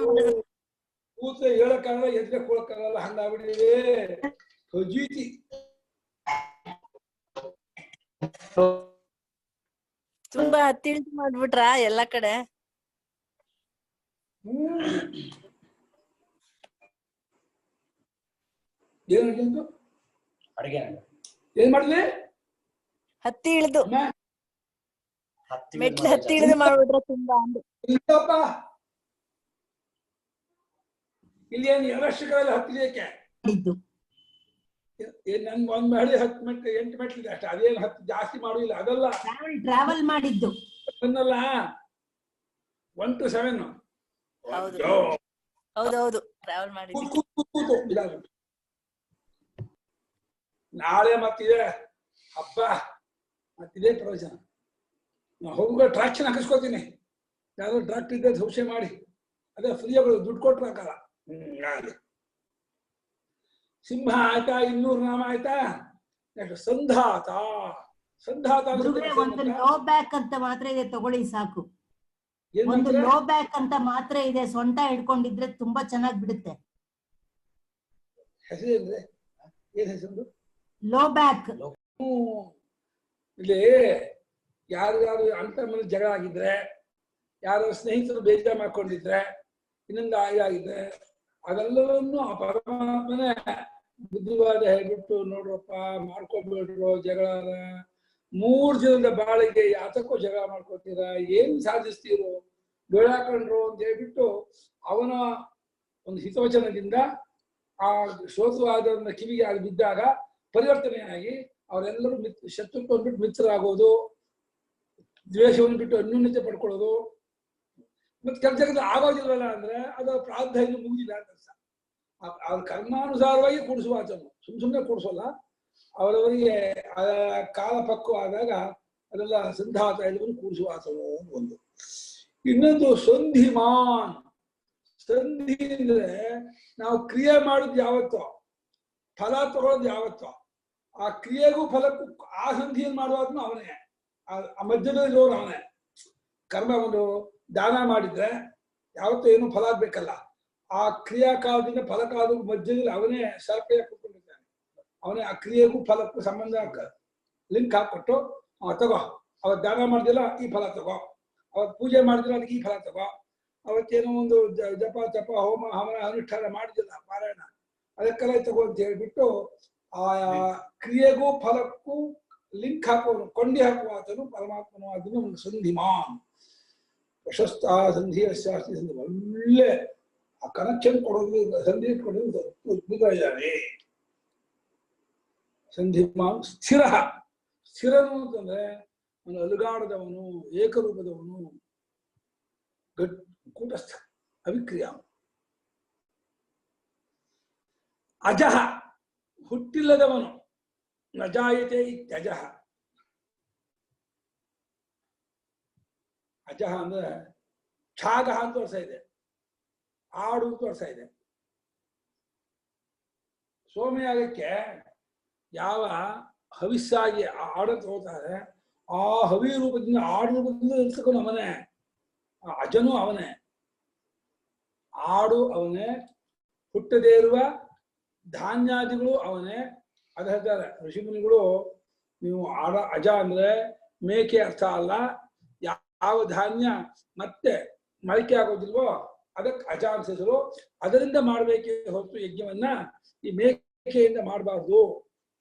ಕೂತ್ರೆ ಹೇಳಕ್ಕಾಗಲ್ಲ, ಎದ್ರೆ ಕೊಳಕ್ಕಾಗಲ್ಲ, ಹಂಗಾಗ್ಬಿಟ್ಟಿದೆ. ಖಜೀತಿ ತುಂಬಾ ಹತ್ತಿಳಿದು ಮಾಡ್ಬಿಟ್ರ ಎಲ್ಲಾ ಕಡೆ. ಏನಾಗಿತ್ತು? ಅಡಿಗೆ ಏನ್ ಮಾಡಿದ್ವಿ? ಹತ್ತಿ ಇಳಿದು ಮೆಟ್ಲು ಹತ್ತಿ ಇಳಿದು ಮಾಡ್ಬಿಟ್ರ ತುಂಬಾ ಅಂದು. ಇಲ್ಲಪ್ಪ, ಇಲ್ಲಿ ಏನು ಅವಶ್ಯಕವಿಲ್ಲ ಹತ್ತಿಲಿಕ್ಕೆ. ನನ್ 1 ಮಹಡಿ 10 ಮೆಟ್ಲು 8 ಮೆಟ್ಲಿದೆ ಅಷ್ಟೇ. ಅದೇನು ಹತ್ತಿ ಜಾಸ್ತಿ ಮಾಡುದಿಲ್ಲ. ಅದಲ್ಲ ಟ್ರಾವೆಲ್ ಮಾಡಿದ್ದು ಅದನ್ನಲ್ಲ 1 to 7. ಹೌದೌದು ಟ್ರಾವೆಲ್ ಮಾಡಿದ್ದು. ನಾಳೆ ಮತ್ತಿದೆ ಹಬ್ಬ, ಮತ್ತಿದೆ ಪ್ರವಚನ. ಹೋಗುವ ಟ್ರಾಕ್ಷನ್ ಹಾಕಿಸ್ಕೋತೀನಿ. ಯಾರು ಟ್ರಾಕ್ಟರ್ ಇದ್ದ ಧೌಷೆ ಮಾಡಿ, ಅದೇ ಫ್ರೀಯಾಗಿ ದುಡ್ಡು ಕೊಟ್ರೆ ಹಾಕಲ್ಲ. ಸಿಂಹ ಆಯ್ತಾ, 200 ನಾಮ ಆಯ್ತಾ. ನೆಕ್ಸ್ಟ್ ಸಂಧಾತ. ಸಂಧಾತ ಒಂದು ಲೋ ಬ್ಯಾಕ್ ಅಂತ ಮಾತ್ರ ಇದೆ, ತಗೊಳ್ಳಿ ಸಾಕು. ಒಂದು ಲೋ ಬ್ಯಾಕ್ ಅಂತ ಮಾತ್ರ ಇದೆ, ಸೊಂಟ ಹಿಡ್ಕೊಂಡಿದ್ರೆ ತುಂಬಾ ಚೆನ್ನಾಗಿ ಬಿಡುತ್ತೆ. ಹೆಸರು ಅಂದ್ರೆ ಏನ್ ಹೆಸರು? Low back. ಇಲ್ಲಿ ಯಾರು ಅಂತ ಮೇಲೆ ಜಗಳ ಆಗಿದ್ರೆ, ಯಾರು ಸ್ನೇಹಿತರು ಬೇಜಾರು ಮಾಡ್ಕೊಂಡಿದ್ರೆ, ಇನ್ನೊಂದು ಆಗಿದ್ರೆ, ಅದೆಲ್ಲವನ್ನು ಆ ಪರಮಾತ್ಮನೇ ಬುದ್ಧಿವಾದ ಹೇಳ್ಬಿಟ್ಟು, ನೋಡ್ರಪ್ಪ ಮಾಡ್ಕೊಬೇಡ್ರು ಜಗಳ, 3 ದಿನದ ಬಾಳಿಗೆ ಯಾತಕ್ಕೂ ಜಗಳ ಮಾಡ್ಕೊತೀರ, ಏನ್ ಸಾಧಿಸ್ತೀರೋ ಬೇಡಾಕೊಂಡ್ರು ಅಂತ ಹೇಳ್ಬಿಟ್ಟು ಅವನ ಒಂದು ಹಿತವಚನದಿಂದ ಆ ಶ್ರೋತವಾದವನ್ನ ಕಿವಿಗೆ ಆಗಿ ಬಿದ್ದಾಗ ಪರಿವರ್ತನೆಯಾಗಿ ಅವರೆಲ್ಲರೂ ಶತ್ರುತ್ವವನ್ನು ಬಿಟ್ಟು ಮಿತ್ರರಾಗೋದು, ದ್ವೇಷವನ್ನು ಬಿಟ್ಟು ಅನ್ಯೂನ್ಯತೆ ಪಡ್ಕೊಳ್ಳೋದು. ಮತ್ತೆ ಕೆಲಸ ಆಗೋದಿಲ್ಲಲ್ಲ ಅಂದ್ರೆ ಅದರ ಪ್ರಾರ್ಥ ಇನ್ನು ಮುಗಿದಿಲ್ಲ ಅಂತ ಅರ್ಥ. ಅವ್ರ ಕರ್ಮಾನುಸಾರವಾಗಿ ಕೂಡಿಸುವ ಆಚರಣೆ, ಸುಮ್ಮನೆ ಕೂಡಿಸೋಲ್ಲ. ಅವರವರಿಗೆ ಕಾಲ ಪಕ್ವ ಆದಾಗ ಅದೆಲ್ಲ ಸಂಧಾತ ಎಲ್ಲವನ್ನು ಕೂಡಿಸುವ ಆಚರಣೆ ಒಂದು. ಇನ್ನೊಂದು ಸಂಧಿಮಾನ್. ಸಂಧಿ ಅಂದ್ರೆ ನಾವು ಕ್ರಿಯೆ ಮಾಡುದು ಯಾವತ್ತೋ, ಫಲ ತಗೊಳ್ಳೋದು ಯಾವತ್ತೋ, ಆ ಕ್ರಿಯೆಗೂ ಫಲಕ್ಕೂ ಆ ಸಂಧಿಯನ್ನು ಮಾಡುವಾದ್ನು ಅವನೇ, ಆ ಮಧ್ಯದಲ್ಲಿ ಇರೋನು ಅವನೇ. ಕರ್ಮ ಒಂದು ದಾನ ಮಾಡಿದ್ರೆ ಯಾವತ್ತೂ ಏನು ಫಲ ಆಗ್ಬೇಕಲ್ಲ, ಆ ಕ್ರಿಯಾಕಾಲದಿಂದ ಫಲಕಾಲದ ಮಧ್ಯದಲ್ಲಿ ಅವನೇ ಸರ್ಪೆಯ ಕೂತ್ಕೊಂಡಿದ್ದಾನೆ. ಅವನೇ ಆ ಕ್ರಿಯೆಗೂ ಫಲಕ್ಕೂ ಸಂಬಂಧ ಲಿಂಕ್ ಹಾಕೊಟ್ಟು, ತಗೋ ಅವತ್ತು ದಾನ ಮಾಡಿದಿಲ್ಲ ಈ ಫಲ ತಗೋ, ಅವತ್ತು ಪೂಜೆ ಮಾಡಿದಿಲ್ಲ ಅದಕ್ಕೆ ಈ ಫಲ ತಗೋ, ಅವತ್ತೇನೋ ಒಂದು ಜಪ ತಪ ಹೋಮ ಹವನ ಅನುಷ್ಠಾನ ಮಾಡಿದಿಲ್ಲ ಪಾರಾಯಣ ಅದಕ್ಕೆಲ್ಲ ತಗೋ ಅಂತ ಹೇಳ್ಬಿಟ್ಟು ಆ ಕ್ರಿಯೆಗೂ ಫಲಕ್ಕೂ ಲಿಂಕ್ ಹಾಕೋನು, ಕೊಂಡಿ ಹಾಕುವ ಆತನು ಪರಮಾತ್ಮನು. ಅದನ್ನು ಒಂದು ಸಂಧಿಮಾನ್. ಪ್ರಶಸ್ತ ಸಂಧಿಯ ಶಾಸ್ತ್ರೀಯ ಸಂಧಿ, ಒಳ್ಳೆ ಆ ಕನೆಕ್ಷನ್ ಕೊಡೋದು, ಸಂಧಿ ಕೊಡೋದು ಅದ್ಭುತ ಇದ್ದಾನೆ. ಸಂಧಿಮಾನ್. ಸ್ಥಿರ. ಸ್ಥಿರನು ಅಂತಂದ್ರೆ ಅವನು ಅಲುಗಾಡದವನು, ಏಕರೂಪದವನು, ಕೂಟಸ್ಥ, ಅವಿಕ್ರಿಯ. ಅಜಃ. ಹುಟ್ಟಿಲ್ಲದವನು. ನಜಾಯತೆ ಇತ್ಯಜಃ. ಅಜಃ ಅಂದ್ರೆ ಛಾಗ ಅಂತ ಅರ್ಥ ಇದೆ, ಆಡು ಅಂತ ಅರ್ಥ ಇದೆ. ಸೋಮಯಾಗಕ್ಕೆ ಯಾವ ಹವಿಸ್ಸಾಗಿ ಆಡು ತಗೋತಾರೆ, ಆ ಹವಿ ರೂಪದಿಂದ ಆಡು ರೂಪದಿಂದ ಇರ್ತಕ್ಕೂ ಅವನೇ, ಅಜನೂ ಅವನೇ, ಆಡು ಅವನೇ, ಹುಟ್ಟದೇ ಇರುವ ಧಾನ್ಯಾದಿಗಳು ಅವನೇ. ಅದ ಹೇಳ್ತಾರೆ ಋಷಿಮುನಿಗಳು, ನೀವು ಅಜ ಅಂದ್ರೆ ಮೇಕೆ ಅರ್ಥ ಅಲ್ಲ, ಯಾವ ಧಾನ್ಯ ಮತ್ತೆ ಮೊಳಕೆ ಆಗೋದಿಲ್ವೋ ಅದಕ್ಕೆ ಅಜ ಅಂತ ಹೆಸರು. ಅದರಿಂದ ಮಾಡಬೇಕೇ ಹೊರತು ಯಜ್ಞವನ್ನ ಈ ಮೇಕೆಯಿಂದ ಮಾಡಬಾರ್ದು,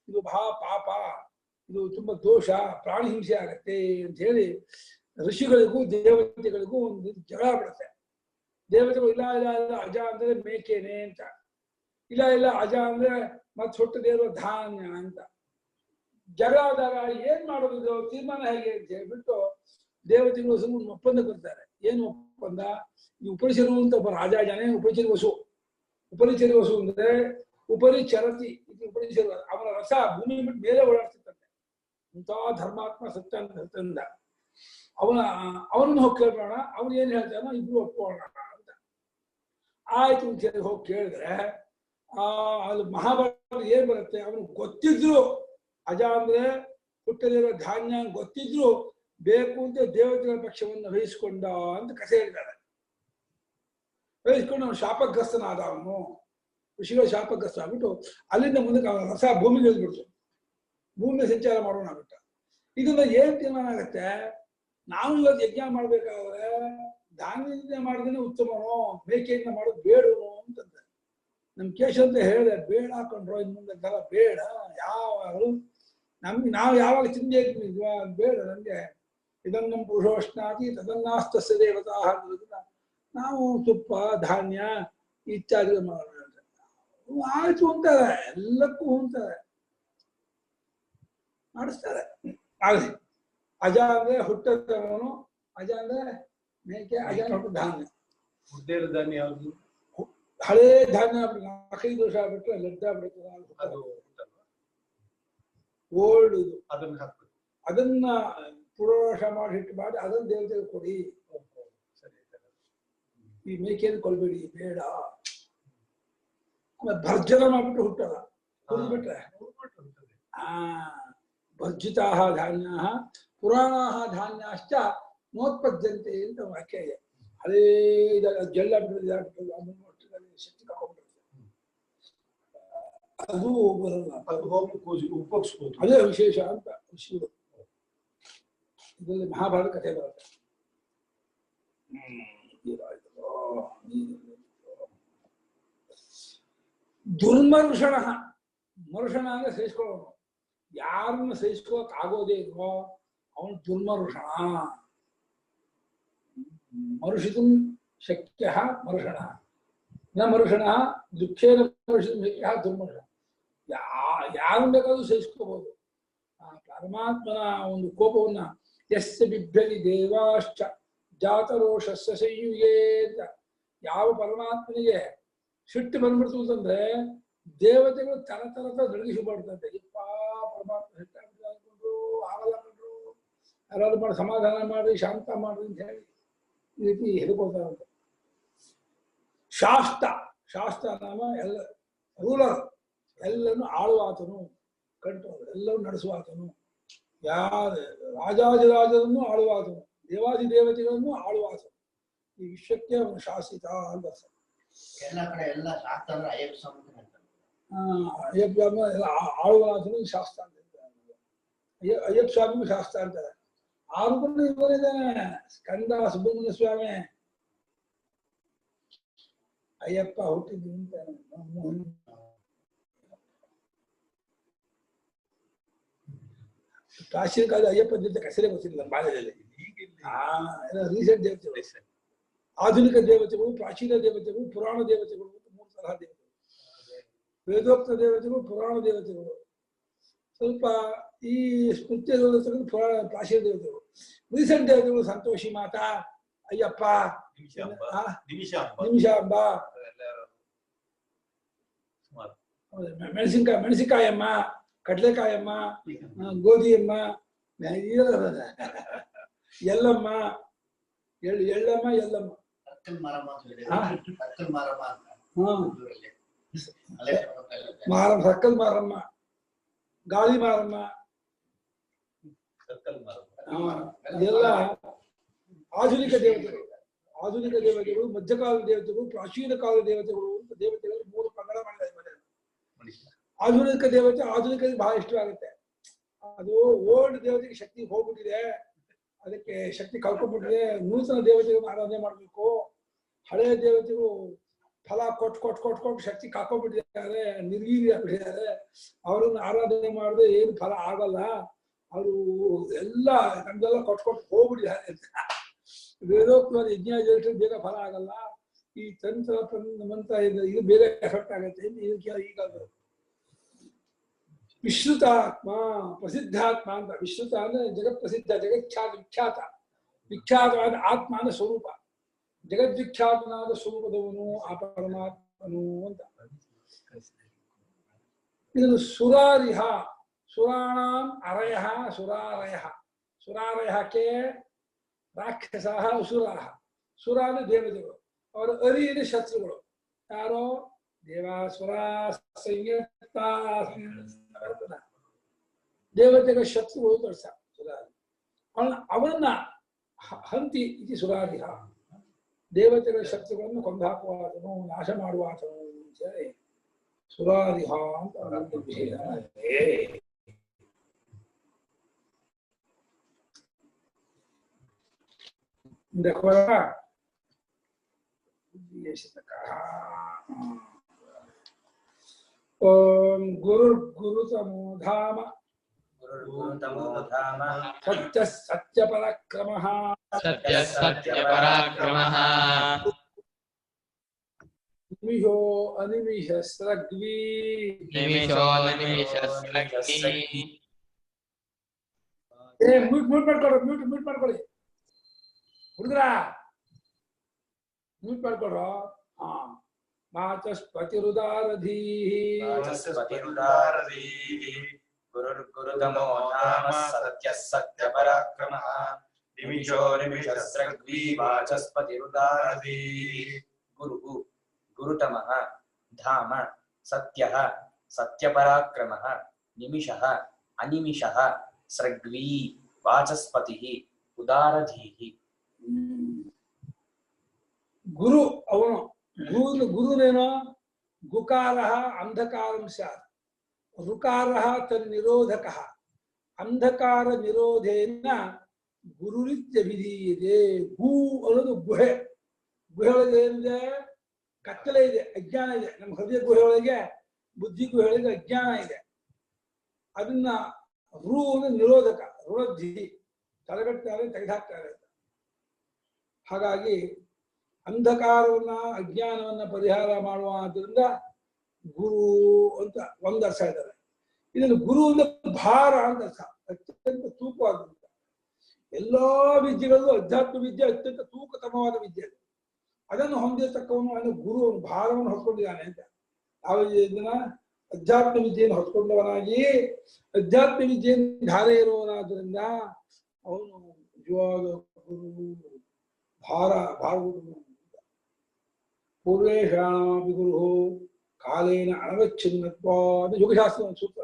ಇದು ಮಹಾ ಪಾಪ, ಇದು ತುಂಬಾ ದೋಷ, ಪ್ರಾಣಿ ಹಿಂಸೆ ಆಗತ್ತೆ ಅಂತ ಹೇಳಿ ಋಷಿಗಳಿಗೂ ದೇವತೆಗಳಿಗೂ ಒಂದು ಜಗಳ ಬಿಡುತ್ತೆ. ದೇವತೆಗಳು ಇಲ್ಲ ಇಲ್ಲ ಇಲ್ಲ ಅಜ ಅಂದ್ರೆ ಮೇಕೆನೆ ಅಂತ, ಇಲ್ಲ ಇಲ್ಲ ಅಜ ಅಂದ್ರೆ ಮತ್ತೆ ಹುಟ್ಟದೇ ಇರೋ ಧಾನ್ಯ ಅಂತ. ಜಗಳ ಆದಾಗ ಏನ್ ಮಾಡೋದು, ತೀರ್ಮಾನ ಹೇಗೆ ಅಂತ ಹೇಳ್ಬಿಟ್ಟು ದೇವತೆಗಳು ಸುಮ್ಮನೆ ಒಪ್ಪಂದ ಕೊಡ್ತಾರೆ. ಏನು ಒಪ್ಪಂದ? ಈ ಉಪರಿಚರು ಅಂತ ಒಬ್ಬ ರಾಜ ಜಾನೆ, ಉಪರಿಚರಿ ವಸು. ಉಪರಿಚರಿ ವಸು ಅಂದ್ರೆ ಉಪರಿಚರತಿ ಇದು ಉಪರಿಚರ. ಅವನ ರಸ ಭೂಮಿ ಬಿಟ್ಟು ಮೇಲೆ ಓಡಾಡ್ತಿರ್ತಂತೆ. ಇಂಥ ಧರ್ಮಾತ್ಮ ಸತ್ಯಂದ ಅವನನ್ನು ಹೋಗಿ ಕೇಳೋಣ, ಅವನು ಏನ್ ಹೇಳ್ತಾನೋ ಇಬ್ರು ಒಪ್ಕೊಳ್ಳೋಣ ಅಂತ. ಆಯ್ತು ಅಂತ ಹೇಳಿ ಹೋಗಿ ಕೇಳಿದ್ರೆ ಅದು ಮಹಾಭಾರತ ಏನ್ ಬರುತ್ತೆ, ಅವನು ಗೊತ್ತಿದ್ರು ಅಜ ಅಂದ್ರೆ ಹುಟ್ಟಲಿರೋ ಧಾನ್ಯ ಗೊತ್ತಿದ್ರು ಬೇಕು ಅಂತ ದೇವತೆಗಳ ಪಕ್ಷವನ್ನು ವಹಿಸ್ಕೊಂಡ ಅಂತ ಕಥೆ ಹೇಳಿದ್ದಾರೆ. ವಹಿಸ್ಕೊಂಡು ಅವನು ಶಾಪಗ್ರಸ್ತನಾದ. ಅವನು ಋಷಿಗಳು ಶಾಪಗ್ರಸ್ತ ಆಗ್ಬಿಟ್ಟು ಅಲ್ಲಿಂದ ಮುಂದಕ್ಕೆ ಅವನ ರಸ ಭೂಮಿಗೆ ಇಳಿದ್ಬಿಡ್ತು. ಭೂಮಿಯ ಸಂಚಾರ ಮಾಡೋಣ ಆಗ್ಬಿಟ್ಟ. ಇದನ್ನ ಏನ್ ತೀರ್ಮಾನ ಆಗತ್ತೆ, ನಾವು ಇವತ್ತು ಯಜ್ಞ ಮಾಡ್ಬೇಕಾದ್ರೆ ಧಾನ್ಯದಿಂದ ಮಾಡಿದ್ರೆ ಉತ್ತಮನೋ ಮೇಕೆಯಿಂದ ಮಾಡೋದು ಬೇಡನೋ ಅಂತಂದ. ನಮ್ ಕೇಶ ಅಂತ ಹೇಳಿದೆ, ಬೇಡ ಹಾಕೊಂಡ್ರು ಇನ್ ಮುಂದೆ ಬೇಡ, ಯಾವಾಗಲೂ ನಾವು ಯಾವಾಗ ತಿಂದೆ ಬೇಡ ನಮ್ಗೆ. ಇದನ್ನ ನಮ್ಮ ಪುರುಷೋಷ್ಣಾತಿ ತದನ್ನಾಸ್ತಸ್ಯ ದೇವತಾ ಅನ್ನೋದನ್ನ ನಾವು ತುಪ್ಪ ಧಾನ್ಯ ಇತ್ಯಾದಿ ಮಾಡೋಣ. ಆಯ್ತು ಅಂತಾರೆ, ಎಲ್ಲಕ್ಕೂ ಅಂತಾರೆ, ಮಾಡಿಸ್ತಾರೆ. ಆಗಲಿ. ಅಜ ಅಂದ್ರೆ ಹುಟ್ಟದವನು, ಅಜ ಅಂದ್ರೆ ಮೇಕೆ, ಅಜ ಹುಟ್ಟು ಧಾನ್ಯ. ಧಾನ್ಯ ಯಾವುದು? ಹಳೇ ಧಾನ್ಯ 4-5 ವರ್ಷ ಆಗ್ಬಿಟ್ರೆ ಲಡ್ಡ ಬಿಡುತ್ತೆ. ಓಲ್ಡ್ ಇದು. ಅದನ್ನ ಪುರೋಷ ಮಾಡಿ ಹಿಟ್ಟು ಮಾಡಿ ಅದನ್ನ ದೇವತೆಗೆ ಕೊಡಿ. ಈ ಮೇಕೆಯನ್ನು ಕೊಲ್ಬೇಡಿ, ಬೇಡ. ಭರ್ಜನ ಮಾಡ್ಬಿಟ್ಟು ಹುಟ್ಟಲ್ಲ, ಹುರಿದ್ಬಿಟ್ರೆ ಭರ್ಜಿತಾ ಧಾನ್ಯ ಪುರಾಣ ಧಾನ್ಯಾಶ್ಚ ನೋತ್ಪದ್ಯಂತೆ ಅಂತ ವಾಕ್ಯ ಇದೆ. ಹಳೇ ಜಲ್ಲ ಬಿಟ್ಟರೆ ಶಕ್ತಿ ತಗೊಂಡ್ಬಿಡುತ್ತೆ, ಅದು ಬರಲ್ಲ. ಅದೇ ವಿಶೇಷ ಅಂತ ಋಷಿಗಳು ಇದರಲ್ಲಿ ಮಹಾಭಾರತ ಕಥೆ ಬರುತ್ತೆ. ದುರ್ಮರುಷಣ, ಮರುಷಣ ಅಂದ್ರೆ ಸಹಿಸ್ಕೊಳ್ಳೋನು. ಯಾರನ್ನ ಸಹಿಸ್ಕೋಕ್ ಆಗೋದೇ ಇಲ್ವೋ ಅವನು ದುರ್ಮರುಷಣ. ಮರುಷಿತು ಶಕ್ಯ ಮರುಷಣ ನ ಮರುಷಣ ದುಃಖೇನ ಮರುಷಿತು ಶಕ್ಯ ದುರ್ಮರುಷಣ. ಯಾರನ್ನ ಬೇಕಾದ್ರೂ ಸಹಿಸ್ಕೋಬಹುದು. ಆ ಪರಮಾತ್ಮನ ಒಂದು ಕೋಪವನ್ನ ಯಸ್ಯ ಬಿಭ್ಯತಿ ದೇವಾಶ್ಚ ಜಾತರೋಷಸ್ಯ ಸಂಯುಗೇ ಅಂತ. ಯಾವ ಪರಮಾತ್ಮನಿಗೆ ಸಿಟ್ಟು ಬಂದ್ಬಿಡ್ತು ಅಂತಂದ್ರೆ ದೇವತೆಗಳು ತರ ನಡಗಿಸಿ ಮಾಡ್ತಂತೆ. ಇಪ್ಪ ಪರಮಾತ್ಮ ಸಿಟ್ಟಾಗ್ಬಿಟ್ಟು ಅನ್ಕೊಂಡ್ರು, ಆಗಲ್ಲ ಕಂಡ್ರು, ಯಾರಾದ್ರು ಮಾಡಿ ಸಮಾಧಾನ ಮಾಡ್ರಿ, ಶಾಂತ ಮಾಡ್ರಿ ಅಂತ ಹೇಳಿ ಈ ರೀತಿ ಹೇಳ್ಕೊಳ್ತಾರಂತೆ. ಶಾಸ್ತ್ರ ನಾಮ ಎಲ್ಲ ರೂಲರ್, ಎಲ್ಲನೂ ಆಳುವಾತನು, ಕಂಟ್ರೋಲ್ ಎಲ್ಲವೂ ನಡೆಸುವಾತನು. ರಾಜಾದಿರಾಜರನ್ನು ಆಳುವಾತನು, ದೇವಾದಿ ದೇವತೆಗಳನ್ನು ಆಳುವಾತನು. ಈ ವಿಶ್ವಕ್ಕೆ ಅವನು ಶಾಸಿತ ಅಂತ. ಎಲ್ಲ ಕಡೆ ಎಲ್ಲ ಶಾಸ್ತ್ರ ಅಂದ್ರೆ ಅಯ್ಯಪ್ಪ ಸ್ವಾಮಿ ಎಲ್ಲ ಆಳುವಾತನು ಶಾಸ್ತ್ರ ಅಂತ ಹೇಳ್ತಾರೆ. ಅಯ್ಯಪ್ಪ ಸ್ವಾಮಿಗೂ ಶಾಸ್ತ್ರ ಅಂತಾರೆ. ಆರು ಕೂಡ ಇವರಿದ್ದಾನೆ, ಸ್ಕಂದ ಸುಬ್ರಹ್ಮಣ್ಯ ಸ್ವಾಮಿ. ಅಯ್ಯಪ್ಪ ಹುಟ್ಟಿದ್ದು ಅಂತ ಪ್ರಾಚೀನ ಕಾಲದ ಅಯ್ಯಪ್ಪ ಜೊತೆ ಹೆಸರೇ ಗೊತ್ತಿಲ್ಲ ಬಾಲ್ಯದಲ್ಲಿ. ರೀಸೆಂಟ್ ದೇವತೆಗಳು, ಆಧುನಿಕ ದೇವತೆಗಳು, ಪ್ರಾಚೀನ ದೇವತೆಗಳು, ಪುರಾಣ ದೇವತೆಗಳು ಅಂತ 3 ತರಹ ದೇವತೆಗಳು. ವೇದೋಕ್ತ ದೇವತೆಗಳು, ಪುರಾಣ ದೇವತೆಗಳು. ಸ್ವಲ್ಪ ಈ ಸ್ಮೃತಿಯ ದೇವತೆಗಳು, ಪುರಾಣ ಪ್ರಾಚೀನ ದೇವತೆಗಳು. ರೀಸೆಂಟ್ ದೇವತೆಗಳು ಸಂತೋಷಿ ಮಾತಾ, ಅಯ್ಯಪ್ಪ, ನಿಮಿಷಾಂಬ, ಮೆಣಸಿನಕಾಯಮ್ಮ, ಕಡ್ಲೆಕಾಯಮ್ಮ, ಗೋಧಿಯಮ್ಮ, ಎಲ್ಲಮ್ಮ, ಎಲ್ಲಮ್ಮ, ಸರ್ಕಲ್ ಮಾರಮ್ಮ, ಗಾಳಿ ಮಾರಮ್ಮ, ಎಲ್ಲ ಆಧುನಿಕ ದೇವತೆಗಳು. ಆಧುನಿಕ ದೇವತೆಗಳು, ಮಧ್ಯಕಾಲದ ದೇವತೆಗಳು, ಪ್ರಾಚೀನ ಕಾಲದ ದೇವತೆಗಳು ಅಂತ ದೇವತೆಗಳು 3 ಪಂಗಡ ಮಾಡಿದ್ದಾರೆ. ಆಧುನಿಕ ದೇವತೆ ಆಧುನಿಕರಿಗೆ ಬಹಳ ಇಷ್ಟವಾಗುತ್ತೆ. ಅದು ಓಲ್ಡ್ ದೇವತೆಗೆ ಶಕ್ತಿ ಹೋಗ್ಬಿಟ್ಟಿದೆ, ಅದಕ್ಕೆ ಶಕ್ತಿ ಕಳ್ಕೊಂಡ್ಬಿಟ್ಟಿದೆ. ನೂತನ ದೇವತೆಗಳನ್ನು ಆರಾಧನೆ ಮಾಡಬೇಕು. ಹಳೆಯ ದೇವತೆಗಳು ಫಲ ಕೊಟ್ಟು ಶಕ್ತಿ ಕಳ್ಕೊಂಡ್ಬಿಟ್ಟಿದ್ದಾರೆ, ನಿರ್ಗೀರಿ ಆಗ್ಬಿಟ್ಟಿದ್ದಾರೆ. ಅವರನ್ನು ಆರಾಧನೆ ಮಾಡಿದ್ರೆ ಏನು ಫಲ ಆಗಲ್ಲ, ಅವರು ಎಲ್ಲ ನಮ್ದೆಲ್ಲ ಕೊಟ್ಟು ಹೋಗ್ಬಿಟ್ಟಿದ್ದಾರೆ ಅಂತ. ವೇದೋಕ್ತವಾದ ಯಜ್ಞ ಬೇಗ ಫಲ ಆಗಲ್ಲ, ಈ ತಂತ್ರ ಮಂತ್ರ ಇದು ಬೇರೆ ಎಫೆಕ್ಟ್ ಆಗುತ್ತೆ ಇದಕ್ಕೆ ಈಗ ವಿಶ್ರುತಾತ್ಮ ಪ್ರಸಿದ್ಧಾತ್ಮ ಅಂತ. ವಿಶ್ರುತ ಅಂದ್ರೆ ಜಗತ್ ಪ್ರಸಿದ್ಧ, ಜಗತ್ಖ್ಯಾತ, ವಿಖ್ಯಾತ, ವಿಖ್ಯಾತವಾದ ಆತ್ಮ ಅಂದ್ರೆ ಸ್ವರೂಪ, ಜಗದ್ವಿಖ್ಯಾತನಾದ ಸ್ವರೂಪದವನು ಆ ಪರಮಾತ್ಮನು ಅಂತ. ಇದನ್ನು ಸುರಾರಿಹ, ಸುರಾಣಾಂ ಅರಯ ಸುರಾರಯ, ಸುರಾರಯಕ್ಕೆ ರಾಕ್ಷಸ ಅಸುರಾಹ. ಸುರ ಅಂದ್ರೆ ದೇವತೆಗಳು, ಅವರ ಅರಿಯದ ಶತ್ರುಗಳು ಯಾರೋ ದೇವಾಸುರ ದೇವತೆಗಳ ಶತ್ರುಗಳು ತೋರ್ಸ ಸುರಾರಿ. ಅವನನ್ನ ಹಂತಿ ಇದು ಸುರಾರಿಹ, ದೇವತೆಗಳ ಶತ್ರುಗಳನ್ನು ಕೊಂದಾಕುವಾತನು, ನಾಶ ಮಾಡುವಾತನು ಅಂತೇಳಿ ಸುರಾರಿಹ ಅಂತ ಅವರ ವಿಷಯ. ಓಂ ಗುರುರ್ಗುರುತಮೋ ಧಾಮ ಸತ್ಯ ಸತ್ಯ ಪರಾಕ್ರಮಃ ನಿಮಿಷೋ ಅನಿಮಿಷ ಸ್ರಗ್ವಿ ಮ್ಯೂಟ್ ಮಾಡ್ಕೊಳ್ಳಿ ಹುಡುಗ್ರ, ಮ್ಯೂಟ್ ಮಾಡ್ಕೊಳ್ರ. ಹಾ, ವಾಚಸ್ಪತಿರುದಾರಧೀ ಗುರುರ್ಗುರುತಮೋ ನಾಮ ಸತ್ಯ ಸತ್ಯ ಪರಾಕ್ರಮಃ ನಿಮಿಷೋ ನಿಮಿಷಸ್ರಗ್ವಿ ವಾಚಸ್ಪತಿರುದಾರಧೀ. ಗುರುಃ ಗುರುತಮಃ ಧಾಮ ಸತ್ಯಃ ಸತ್ಯಪರಾಕ್ರಮಃ ನಿಮಿಷಃ ಅನಿಮಿಷಃ ಸ್ರಗ್ವಿ ವಾಚಸ್ಪತಿಃ ಉದಾರಧೀಃ. ಗುರು ಅವನು. ಗುರುನೇನೋ ಗುಕಾರ ಅಂಧಕಾರಂ ಸ್ಯಾತ್, ಋಕಾರ ತನ್ನಿರೋಧಕ. ಅಂಧಕಾರ ನಿರೋಧೇನ ಗುರುರಿತ್ಯಭಿಧೀಯತೆ. ಗು ಅನ್ನೋದು ಗುಹೆ. ಗುಹೆ ಒಳಗೆ ಏನಿದೆ? ಕತ್ತಲೆ ಇದೆ, ಅಜ್ಞಾನ ಇದೆ. ನಮ್ಮ ಹೃದಯ ಗುಹೆ ಒಳಗೆ, ಬುದ್ಧಿ ಗುಹೆ ಒಳಗೆ ಅಜ್ಞಾನ ಇದೆ. ಅದನ್ನ ರು ಅಂದ್ರೆ ನಿರೋಧಕ, ಋಣಧಿ, ತಲೆಗಟ್ಟಾರೆ ತೆಗೆದುಹಾಕ್ತಾರೆ. ಹಾಗಾಗಿ ಅಂಧಕಾರವನ್ನ ಅಜ್ಞಾನವನ್ನ ಪರಿಹಾರ ಮಾಡುವ ಆದ್ದರಿಂದ ಗುರು ಅಂತ ಒಂದು ಅರ್ಥ ಇದ್ದಾರೆ. ಇದನ್ನು ಗುರು ಅಂದ್ರೆ ಭಾರ ಅಂತ ಅರ್ಥ, ಅತ್ಯಂತ ತೂಕವಾದಂತ. ಎಲ್ಲಾ ವಿದ್ಯೆಗಳಲ್ಲೂ ಅಧ್ಯಾತ್ಮ ವಿದ್ಯೆ ಅತ್ಯಂತ ತೂಕತಮವಾದ ವಿದ್ಯೆ. ಅದನ್ನು ಹೊಂದಿರತಕ್ಕವನು ಅಂದ್ರೆ ಗುರು ಭಾರವನ್ನು ಹೊತ್ಕೊಂಡಿದ್ದಾನೆ ಅಂತ. ಯಾವ ಇದನ್ನ ಅಧ್ಯಾತ್ಮ ವಿದ್ಯೆಯನ್ನು ಹೊತ್ಕೊಂಡವನಾಗಿ ಅಧ್ಯಾತ್ಮ ವಿದ್ಯೆಯನ್ನು ಧಾರೆ ಇರುವವನಾದ್ರಿಂದ ಅವನು ನಿಜವಾದ ಗುರು, ಭಾರಗುರು. ಪೂರ್ವೇಶಾಣಾಪಿ ಗುರು ಕಾಲೇನ ಅನವಚ್ಛಿನ್ನತ್ವ ಅಂತ ಯೋಗಶಾಸ್ತ್ರ ಒಂದು ಸೂತ್ರ.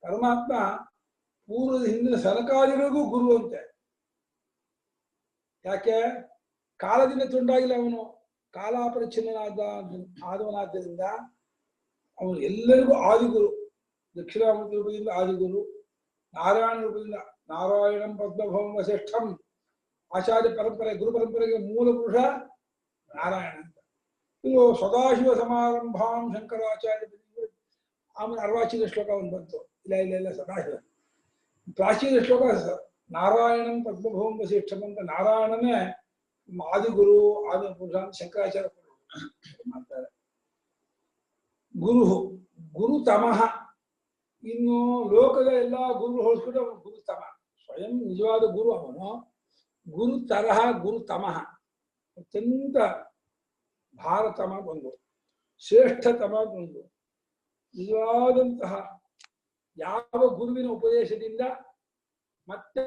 ಪರಮಾತ್ಮ ಪೂರ್ವದ ಹಿಂದಿನ ಸನಕಾದಿಗಳಿಗೂ ಗುರು ಅಂತೆ. ಯಾಕೆ? ಕಾಲದಿಂದ ತುಂಡಾಗಿಲ್ಲ ಅವನು, ಆದವನಾದ್ದರಿಂದ ಅವನು ಎಲ್ಲರಿಗೂ ಆದಿಗುರು. ದಕ್ಷಿಣಾಮೂರ್ತಿ ರೂಪದಿಂದ ಆದಿಗುರು, ನಾರಾಯಣ ರೂಪದಿಂದ ನಾರಾಯಣಂ ಪದ್ಮಭವಂ ವಸಿಷ್ಠಂ. ಆಚಾರ್ಯ ಪರಂಪರೆ, ಗುರು ಪರಂಪರೆಗೆ ಮೂಲ ಪುರುಷ ನಾರಾಯಣ ಅಂತ. ಇದು ಸದಾಶಿವ ಸಮಾರಂಭಾಂ ಶಂಕರಾಚಾರ್ಯ. ಆಮೇಲೆ ಅರ್ವಾಚೀನ ಶ್ಲೋಕ ಒಂದು ಬಂತು. ಇಲ್ಲ ಸದಾಶಿವ. ಪ್ರಾಚೀನ ಶ್ಲೋಕ ನಾರಾಯಣಂ ಪದ್ಮಭವಂ ವಸಿಷ್ಠಂ ಅಂತ. ನಾರಾಯಣನೇ ಆದಿಗುರು, ಆದಿ ಪುರುಷ ಅಂತ ಶಂಕರಾಚಾರ್ಯ ಮಾಡ್ತಾರೆ. ಗುರುತಮಃ. ಇನ್ನು ಲೋಕದ ಎಲ್ಲಾ ಗುರು ಹೋಲಿಸ್ಕೊಂಡು ಅವನು ಗುರುತಮ. ಸ್ವಯಂ ನಿಜವಾದ ಗುರು ಅವನು. ಗುರುತರಹ ಗುರುತಮಃ. ಅತ್ಯಂತ ಭಾರತಮ ಒಂದು, ಶ್ರೇಷ್ಠತಮ ಒಂದು. ನಿಜವಾದಂತಹ ಯಾವ ಗುರುವಿನ ಉಪದೇಶದಿಂದ ಮತ್ತೆ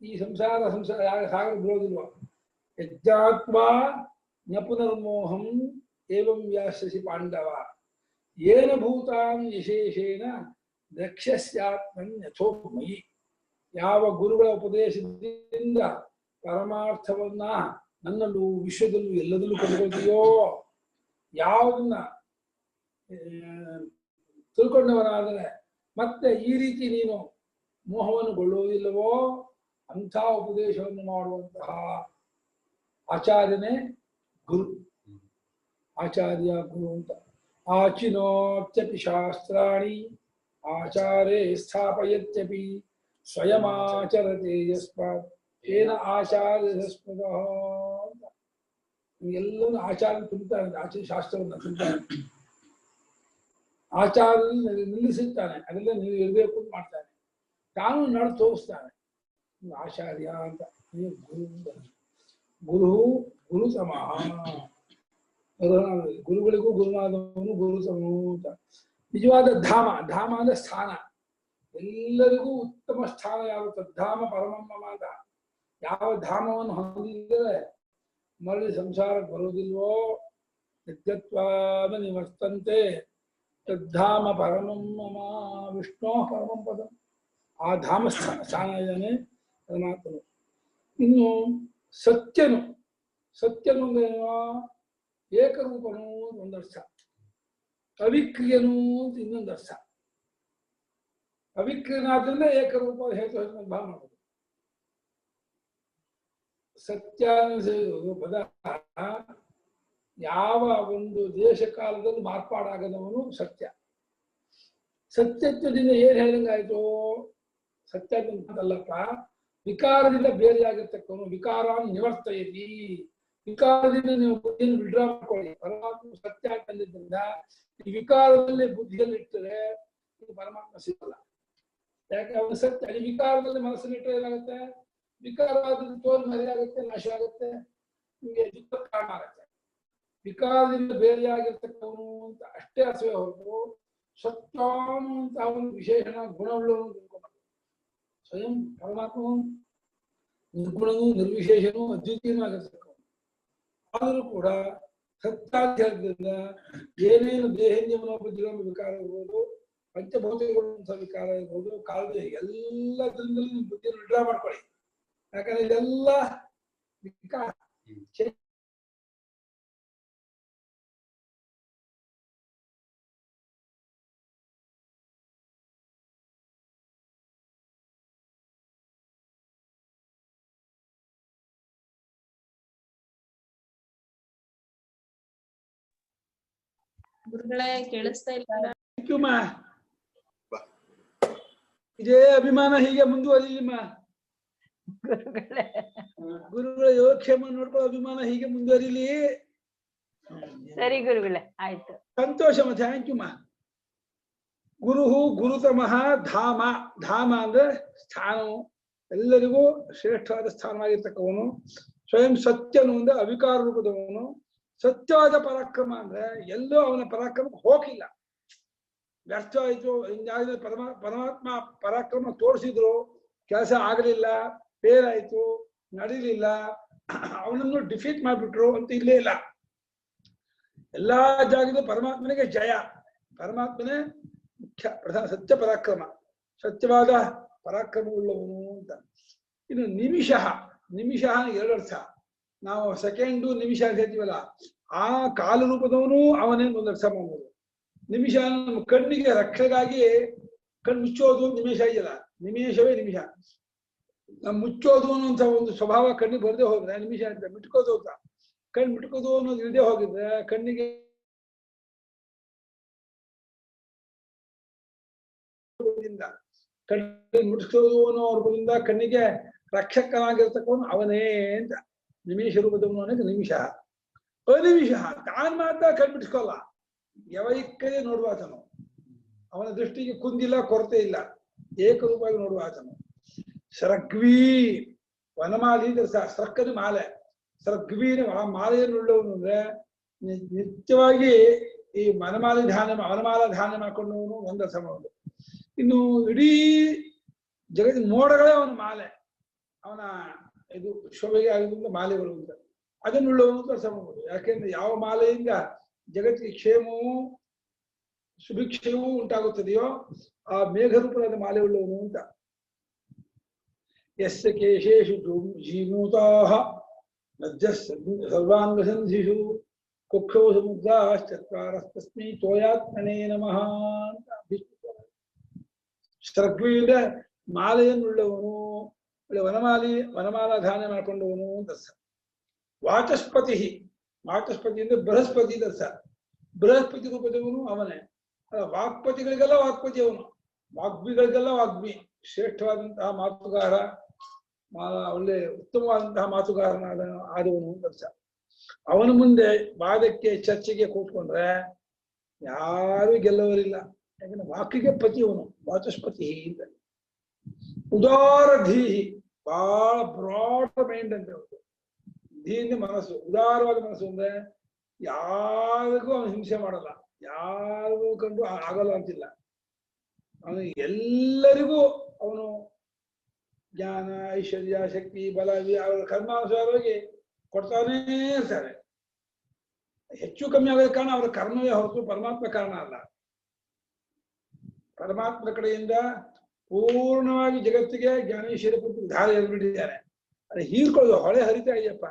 ಈ ಸಂಸಾರ ಸಾಗರ ಬಿಡೋದಿಲ್ವ? ಯಜ್ಞಾತ್ವಾ ನ ಪುನರ್ಮೋಹಂ ಏವಂ ವ್ಯಾಸ್ಯಸಿ ಪಾಂಡವ ಏನ ಭೂತಾನ್ ವಿಶೇಷೇಣ ದಕ್ಷಸ್ಯಾತ್ಮನ್ಯಥೋಮಯಿ. ಯಾವ ಗುರುಗಳ ಉಪದೇಶದಿಂದ ಪರಮಾರ್ಥವನ್ನ ನನ್ನಲ್ಲೂ ವಿಶ್ವದಲ್ಲೂ ಎಲ್ಲದಲ್ಲೂ ಕಂಡುಕೊಳ್ತೀಯೋ, ಯಾವುದನ್ನ ತಿಳ್ಕೊಂಡವನಾದರೆ ಮತ್ತೆ ಈ ರೀತಿ ನೀನು ಮೋಹವನ್ನು ಗೊಳ್ಳುವುದಿಲ್ಲವೋ ಅಂಥ ಉಪದೇಶವನ್ನು ಮಾಡುವಂತಹ ಆಚಾರ್ಯನೇ ಗುರು. ಆಚಾರ್ಯ ಗುರು ಅಂತ. ಆಚಿನೋತ್ಯಪಿ ಶಾಸ್ತ್ರಾಣಿ ಆಚಾರ್ಯೇ ಸ್ಥಾಪಯತ್ಯಪಿ ಸ್ವಯಮಾಚರತೆ ಯಸ್ಮಾತ್ ತೇನ ಆಚಾರ್ಯ ಸ್ಮೃತಃ ಅಂತ. ಎಲ್ಲವೂ ಆಚಾರ್ಯ ತುಂಬ್ತಾನೆ, ಆಚಾರ್ಯ ಶಾಸ್ತ್ರವನ್ನು ತುಂಬ್ತಾನೆ, ಆಚಾರ್ಯ ನಿಲ್ಲಿಸುತ್ತಾನೆ, ಅದೆಲ್ಲ ನೀವು ಇರಬೇಕು ಅಂತ ಮಾಡ್ತಾನೆ, ತಾನು ನಡು ತೋರಿಸ್ತಾನೆ. ಆಚಾರ್ಯ ಅಂತ ಗುರು ಗುರುತಮಃ, ಗುರುಗಳಿಗೂ ಗುರುನಾದವನು ಗುರುತಮನು ಅಂತ. ನಿಜವಾದ ಧಾಮ, ಧಾಮ ಅಂದ್ರೆ ಸ್ಥಾನ, ಎಲ್ಲರಿಗೂ ಉತ್ತಮ ಸ್ಥಾನ ಯಾವುದು? ಧಾಮ ಪರಮಮ್ಮ ಅಂತ. ಯಾವ ಧಾಮವನ್ನು ಹೊಂದಿದರೆ ಮರಳಿ ಸಂಸಾರಕ್ಕೆ ಬರುವುದಿಲ್ವೋ, ನಿತ್ಯತ್ವಾದ ನಿವರ್ತಂತೆ ತದ್ಧಾಮ ಪರಮಂ ಮಮ ವಿಷ್ಣು ಪರಮಂ ಪದ. ಆ ಧಾಮ ಸ್ಥಾನ ಇದ್ದಾನೆ ಪರಮಾತ್ಮನು. ಇನ್ನು ಸತ್ಯನು, ಸತ್ಯನು ಅಂದ್ರೆ ಏಕರೂಪನು ಒಂದರ್ಥ, ಅವಿಕ್ರಿಯನು ಅಂತ ಇನ್ನೊಂದು ಅರ್ಥ. ಅವಿಕ್ರಿಯನಾದ್ರಿಂದ ಏಕರೂಪ ಹೇತು ಭಾವ ಮಾಡೋದು. ಸತ್ಯ ಪದ ಯಾವ ಒಂದು ದೇಶ ಕಾಲದಲ್ಲಿ ಮಾರ್ಪಾಡಾಗದವನು ಸತ್ಯ. ಸತ್ಯತ್ವದಿಂದ ಏನ್ ಹೇಳಿದಂಗಾಯ್ತು? ಸತ್ಯ ಅಂತಲ್ಲಪ್ಪ, ವಿಕಾರದಿಂದ ಬೇರೆಯಾಗಿರ್ತಕ್ಕವನು. ವಿಕಾರಾನ್ ನಿವರ್ತಯತಿ, ವಿಕಾರದಿಂದ ನೀವು ಬುದ್ಧಿಯನ್ನು ವಿಡ್ರಾ ಮಾಡ್ಕೊಳ್ಳಿ. ಪರಮಾತ್ಮ ಸತ್ಯ ಅಂತಂದಿದ್ದರಿಂದ ಈ ವಿಕಾರದಲ್ಲಿ ಬುದ್ಧಿಯಲ್ಲಿ ಇಟ್ಟರೆ ಇದು ಪರಮಾತ್ಮ ಸಿಗಲ್ಲ. ಯಾಕೆ? ಅವನು ಸತ್ಯ. ಅಲ್ಲಿ ವಿಕಾರದಲ್ಲಿ ಮನಸ್ಸನ್ನು ಇಟ್ಟರೆ ಏನಾಗುತ್ತೆ? ವಿಕಾರವಾದ ತೋರು ಮರೆಯಾಗುತ್ತೆ, ನಾಶ ಆಗುತ್ತೆ, ನಿಮಗೆ ದುಃಖ ಕಾರಣ ಆಗುತ್ತೆ. ವಿಕಾರದಿಂದ ಬೇರೆಯಾಗಿರ್ತಕ್ಕವನು ಅಂತ ಅಷ್ಟೇ ಅರ್ಥವೇ ಹೊರತು ಸತ್ವಾನು ಅಂತ ಅವನು ವಿಶೇಷಣ ಗುಣವುಳ್ಳವನು ತಿಳ್ಕೊಂಡ. ಸ್ವಯಂ ಪರಮಾತ್ಮನು ನಿರ್ಗುಣನು, ನಿರ್ವಿಶೇಷನು, ಅದ್ವಿತೀಯನೂ ಆಗಿರ್ತಕ್ಕವನು. ಆದರೂ ಕೂಡ ಸತ್ಯಾಧ್ಯಾಯದಿಂದ ಏನೇನು ದೇಹೇಂದ್ರಿಯ ಮನೋಬುದ್ಧಿಗಳ ವಿಕಾರ ಇರ್ಬೋದು, ಪಂಚಭೌತಿಕಗಳ ವಿಕಾರ ಇರ್ಬೋದು, ಕಾಲದ ಎಲ್ಲದರಿಂದಲೂ ನಿಮ್ಮ ಬುದ್ಧಿಯನ್ನು ವಿಡ್ರಾ ಮಾಡ್ಕೊಳ್ಳಿ. ಯಾಕಂದ್ರೆ ಇದೆಲ್ಲ ವಿಕಾರ. ಗುರುಗಳೇ ಕೇಳಿಸ್ತಾ ಇಲ್ಲ. ಇದೇ ಅಭಿಮಾನ ಹೀಗೆ ಮುಂದುವರಿಲಿಮ್ಮ. ಗುರುಗಳ ಯೋಗಕ್ಷೇಮ ನೋಡ್ಕೊಳ್ಳೋ ಅಭಿಮಾನ ಹೀಗೆ ಮುಂದುವರಿಲಿ. ಸರಿ ಗುರುಗಳೇ, ಆಯ್ತು. ಸಂತೋಷಮ್ಮ, ಥ್ಯಾಂಕ್ ಯು ಮಾ. ಗುರು ಗುರುತಮಃ ಧಾಮ. ಧಾಮ ಅಂದ್ರೆ ಸ್ಥಾನವು, ಎಲ್ಲರಿಗೂ ಶ್ರೇಷ್ಠವಾದ ಸ್ಥಾನವಾಗಿರ್ತಕ್ಕವನು. ಸ್ವಯಂ ಸತ್ಯನು ಅಂದ್ರೆ ಅವಿಕಾರ ರೂಪದವನು. ಸತ್ಯವಾದ ಪರಾಕ್ರಮ ಅಂದ್ರೆ ಎಲ್ಲೋ ಅವನ ಪರಾಕ್ರಮಕ್ಕೆ ಹೋಗಿಲ್ಲ, ವ್ಯರ್ಥವಾಯಿತು. ಹಿಂಗಾದ್ರೆ ಪರಮಾತ್ಮ ಪರಾಕ್ರಮ ತೋರಿಸಿದ್ರು, ಕೆಲಸ ಆಗಲಿಲ್ಲ, ಫೇಲ್ ಆಯ್ತು, ನಡೀಲಿಲ್ಲ, ಅವನನ್ನು ಡಿಫೀಟ್ ಮಾಡಿಬಿಟ್ರು ಅಂತ ಇಲ್ಲೇ ಇಲ್ಲ. ಎಲ್ಲಾ ಜಾಗದಲ್ಲೂ ಪರಮಾತ್ಮನಿಗೆ ಜಯ. ಪರಮಾತ್ಮನೇ ಮುಖ್ಯ ಪ್ರಧಾನ, ಸತ್ಯ ಪರಾಕ್ರಮ, ಸತ್ಯವಾದ ಪರಾಕ್ರಮವುಳ್ಳವನು ಅಂತ. ಇನ್ನು ನಿಮಿಷ, ನಿಮಿಷ ಎರಡು ಅರ್ಥ. ನಾವು ಸೆಕೆಂಡು ನಿಮಿಷ ಅಂತ ಹೇಳ್ತೀವಲ್ಲ, ಆ ಕಾಲ ರೂಪದವನು ಅವನೇ ಒಂದು ಅರ್ಥ ಮಾಡ್ಬೋದು. ನಿಮಿಷ ನಮ್ಮ ಕಣ್ಣಿಗೆ ರಕ್ಷೆಗಾಗಿ ಕಣ್ಣು ಮುಚ್ಚೋದು ನಿಮಿಷ ಇದೆಯಲ್ಲ, ನಿಮಿಷವೇ ನಿಮಿಷ. ನಾವು ಮುಚ್ಚೋದು ಅನ್ನೋಂಥ ಒಂದು ಸ್ವಭಾವ ಕಣ್ಣಿಗೆ ಬರದೆ ಹೋದ್ರೆ ನಿಮಿಷ ಅಂತ. ಮಿಟ್ಕೋದು ಅಂತ, ಕಣ್ಣು ಮಿಟ್ಕೋದು ಅನ್ನೋದು ಇಲ್ಲದೆ ಹೋಗಿದ್ರೆ ಕಣ್ಣಿಗೆ ಕಣ್ಣಿಗೆ ಮುಟ್ಟಿಸೋದು ಅನ್ನೋ ರೂಪದಿಂದ ಕಣ್ಣಿಗೆ ರಕ್ಷಕನಾಗಿರ್ತಕ್ಕವನು ಅವನೇ ಅಂತ. ನಿಮಿಷ ರೂಪದವನು ಅನ್ನೋದು ನಿಮಿಷ. ಅನಿಮಿಷ, ತಾನು ಮಾತ್ರ ಕಣ್ಬಿಟ್ಸ್ಕೊಲ್ಲ, ಯವೈಕ್ಕದೇ ನೋಡುವ ಆತನು. ಅವನ ದೃಷ್ಟಿಗೆ ಕುಂದಿಲ್ಲ, ಕೊರತೆ ಇಲ್ಲ, ಏಕರೂಪವಾಗಿ ನೋಡುವ ಆತನು. ಸರಗ್ವಿ, ವನಮಾಲಿ ಸರಕ್ಕದ ಮಾಲೆ. ಸರಗ್ವಿನ ಮಾಲೆಯನ್ನುಳ್ಳವನು ಅಂದ್ರೆ ನಿತ್ಯವಾಗಿ ಈ ವನಮಾಲಿ ಧಾನ್ಯ ಮಾಡ್ಕೊಂಡವನು ಒಂದು ಅರ್ಥ ಮಾಡೋದು. ಇನ್ನು ಇಡೀ ಜಗತ್ತಿನ ಮೋಡಗಳೇ ಅವನ ಮಾಲೆ, ಅವನ ಇದು ಶೋಭೆಗೆ ಆಗಿದ್ದರಿಂದ ಮಾಲೆಗಳು ಅಂತ ಅದನ್ನುಳ್ಳವನು ಅಂತ ಅರ್ಥ ಮಾಡ್ಬೋದು. ಯಾಕೆಂದ್ರೆ ಯಾವ ಮಾಲೆಯಿಂದ ಜಗತ್ತಿಗೆ ಕ್ಷೇಮವೂ ಸುಭಿಕ್ಷೆಯೂ ಉಂಟಾಗುತ್ತದೆಯೋ ಆ ಮೇಘರೂಪದ ಮಾಲೆ ಉಳ್ಳವನು ಅಂತ. ಯಸ್ಯ ಕೇಶೇಷು ಜೀನೂತಾಃ ನದ್ಯಃ ಸರ್ವಾಂಗಸಂಧಿಷು ಕುಕ್ಷೋ ಸಮುದ್ರಾಶ್ಚತ್ವಾರಸ್ತಸ್ಮೈ ತೋಯಾತ್ಮನೇ ನಮಃ ಅಂತ. ಸರಗ್ವಿಯಿಂದ ಮಾಲೆಯನ್ನುಳ್ಳವನು, ವನಮಾಲಾ ಧಾನ್ಯ ಮಾಡಿಕೊಂಡವನು ಅಂತ ಅರ್ಥ. ವಾಚಸ್ಪತಿ, ವಾಚಸ್ಪತಿ ಅಂದ್ರೆ ಬೃಹಸ್ಪತಿ ದರ್ಶ. ಬೃಹಸ್ಪತಿ ರೂಪದವನು ಅವನೇ. ವಾಕ್ಪತಿಗಳಿಗೆಲ್ಲ ವಾಕ್ಪತಿ ಅವನು, ವಾಗ್ಮಿಗಳಿಗೆಲ್ಲ ವಾಗ್ಮಿ. ಶ್ರೇಷ್ಠವಾದಂತಹ ಮಾತುಗಾರ, ಒಳ್ಳೆ ಉತ್ತಮವಾದಂತಹ ಮಾತುಗಾರನಾದವನು ಅಂತ ಅರ್ಥ. ಅವನ ಮುಂದೆ ವಾದಕ್ಕೆ ಚರ್ಚೆಗೆ ಕೂತ್ಕೊಂಡ್ರೆ ಯಾರು ಗೆಲ್ಲವರಿಲ್ಲ. ಯಾಕಂದ್ರೆ ವಾಕಿಗೆ ಪತಿ ಅವನು, ವಾಚಸ್ಪತಿ ಅಂತ. ಉದಾರ ಧೀಹಿ, ಬಹಳ ಬ್ರಾಡ್ ಮೈಂಡ್ ಅಂತ ಹೇಳ್ತು. ಧೀಯಿಂದ ಮನಸ್ಸು, ಉದಾರವಾದ ಮನಸ್ಸು ಅಂದ್ರೆ ಯಾರಿಗೂ ಅವನು ಹಿಂಸೆ ಮಾಡಲ್ಲ, ಯಾರಿಗೂ ಕಂಡು ಆಗಲ್ಲ ಅಂತಿಲ್ಲ. ಅವನು ಎಲ್ಲರಿಗೂ ಅವನು ಜ್ಞಾನ, ಐಶ್ವರ್ಯ, ಶಕ್ತಿ, ಬಲ ಅವರ ಕರ್ಮಾನುಸಾರವಾಗಿ ಕೊಡ್ತಾನೇ ಇರ್ತಾರೆ. ಹೆಚ್ಚು ಕಮ್ಮಿ ಆಗೋದ ಕಾರಣ ಅವರ ಕರ್ಮವೇ ಹೊರತು ಪರಮಾತ್ಮ ಕಾರಣ ಅಲ್ಲ. ಪರಮಾತ್ಮ ಕಡೆಯಿಂದ ಪೂರ್ಣವಾಗಿ ಜಗತ್ತಿಗೆ ಜ್ಞಾನೇಶ್ವರ ಪೂರ್ತಿ ಧಾರೆ ಎಲ್ಬಿಟ್ಟಿದ್ದಾರೆ. ಅದು ಹೀರ್ಕೊಳ್ಳೋದು ಹೊಳೆ ಹರಿತಾ ಇದೆಯಪ್ಪ.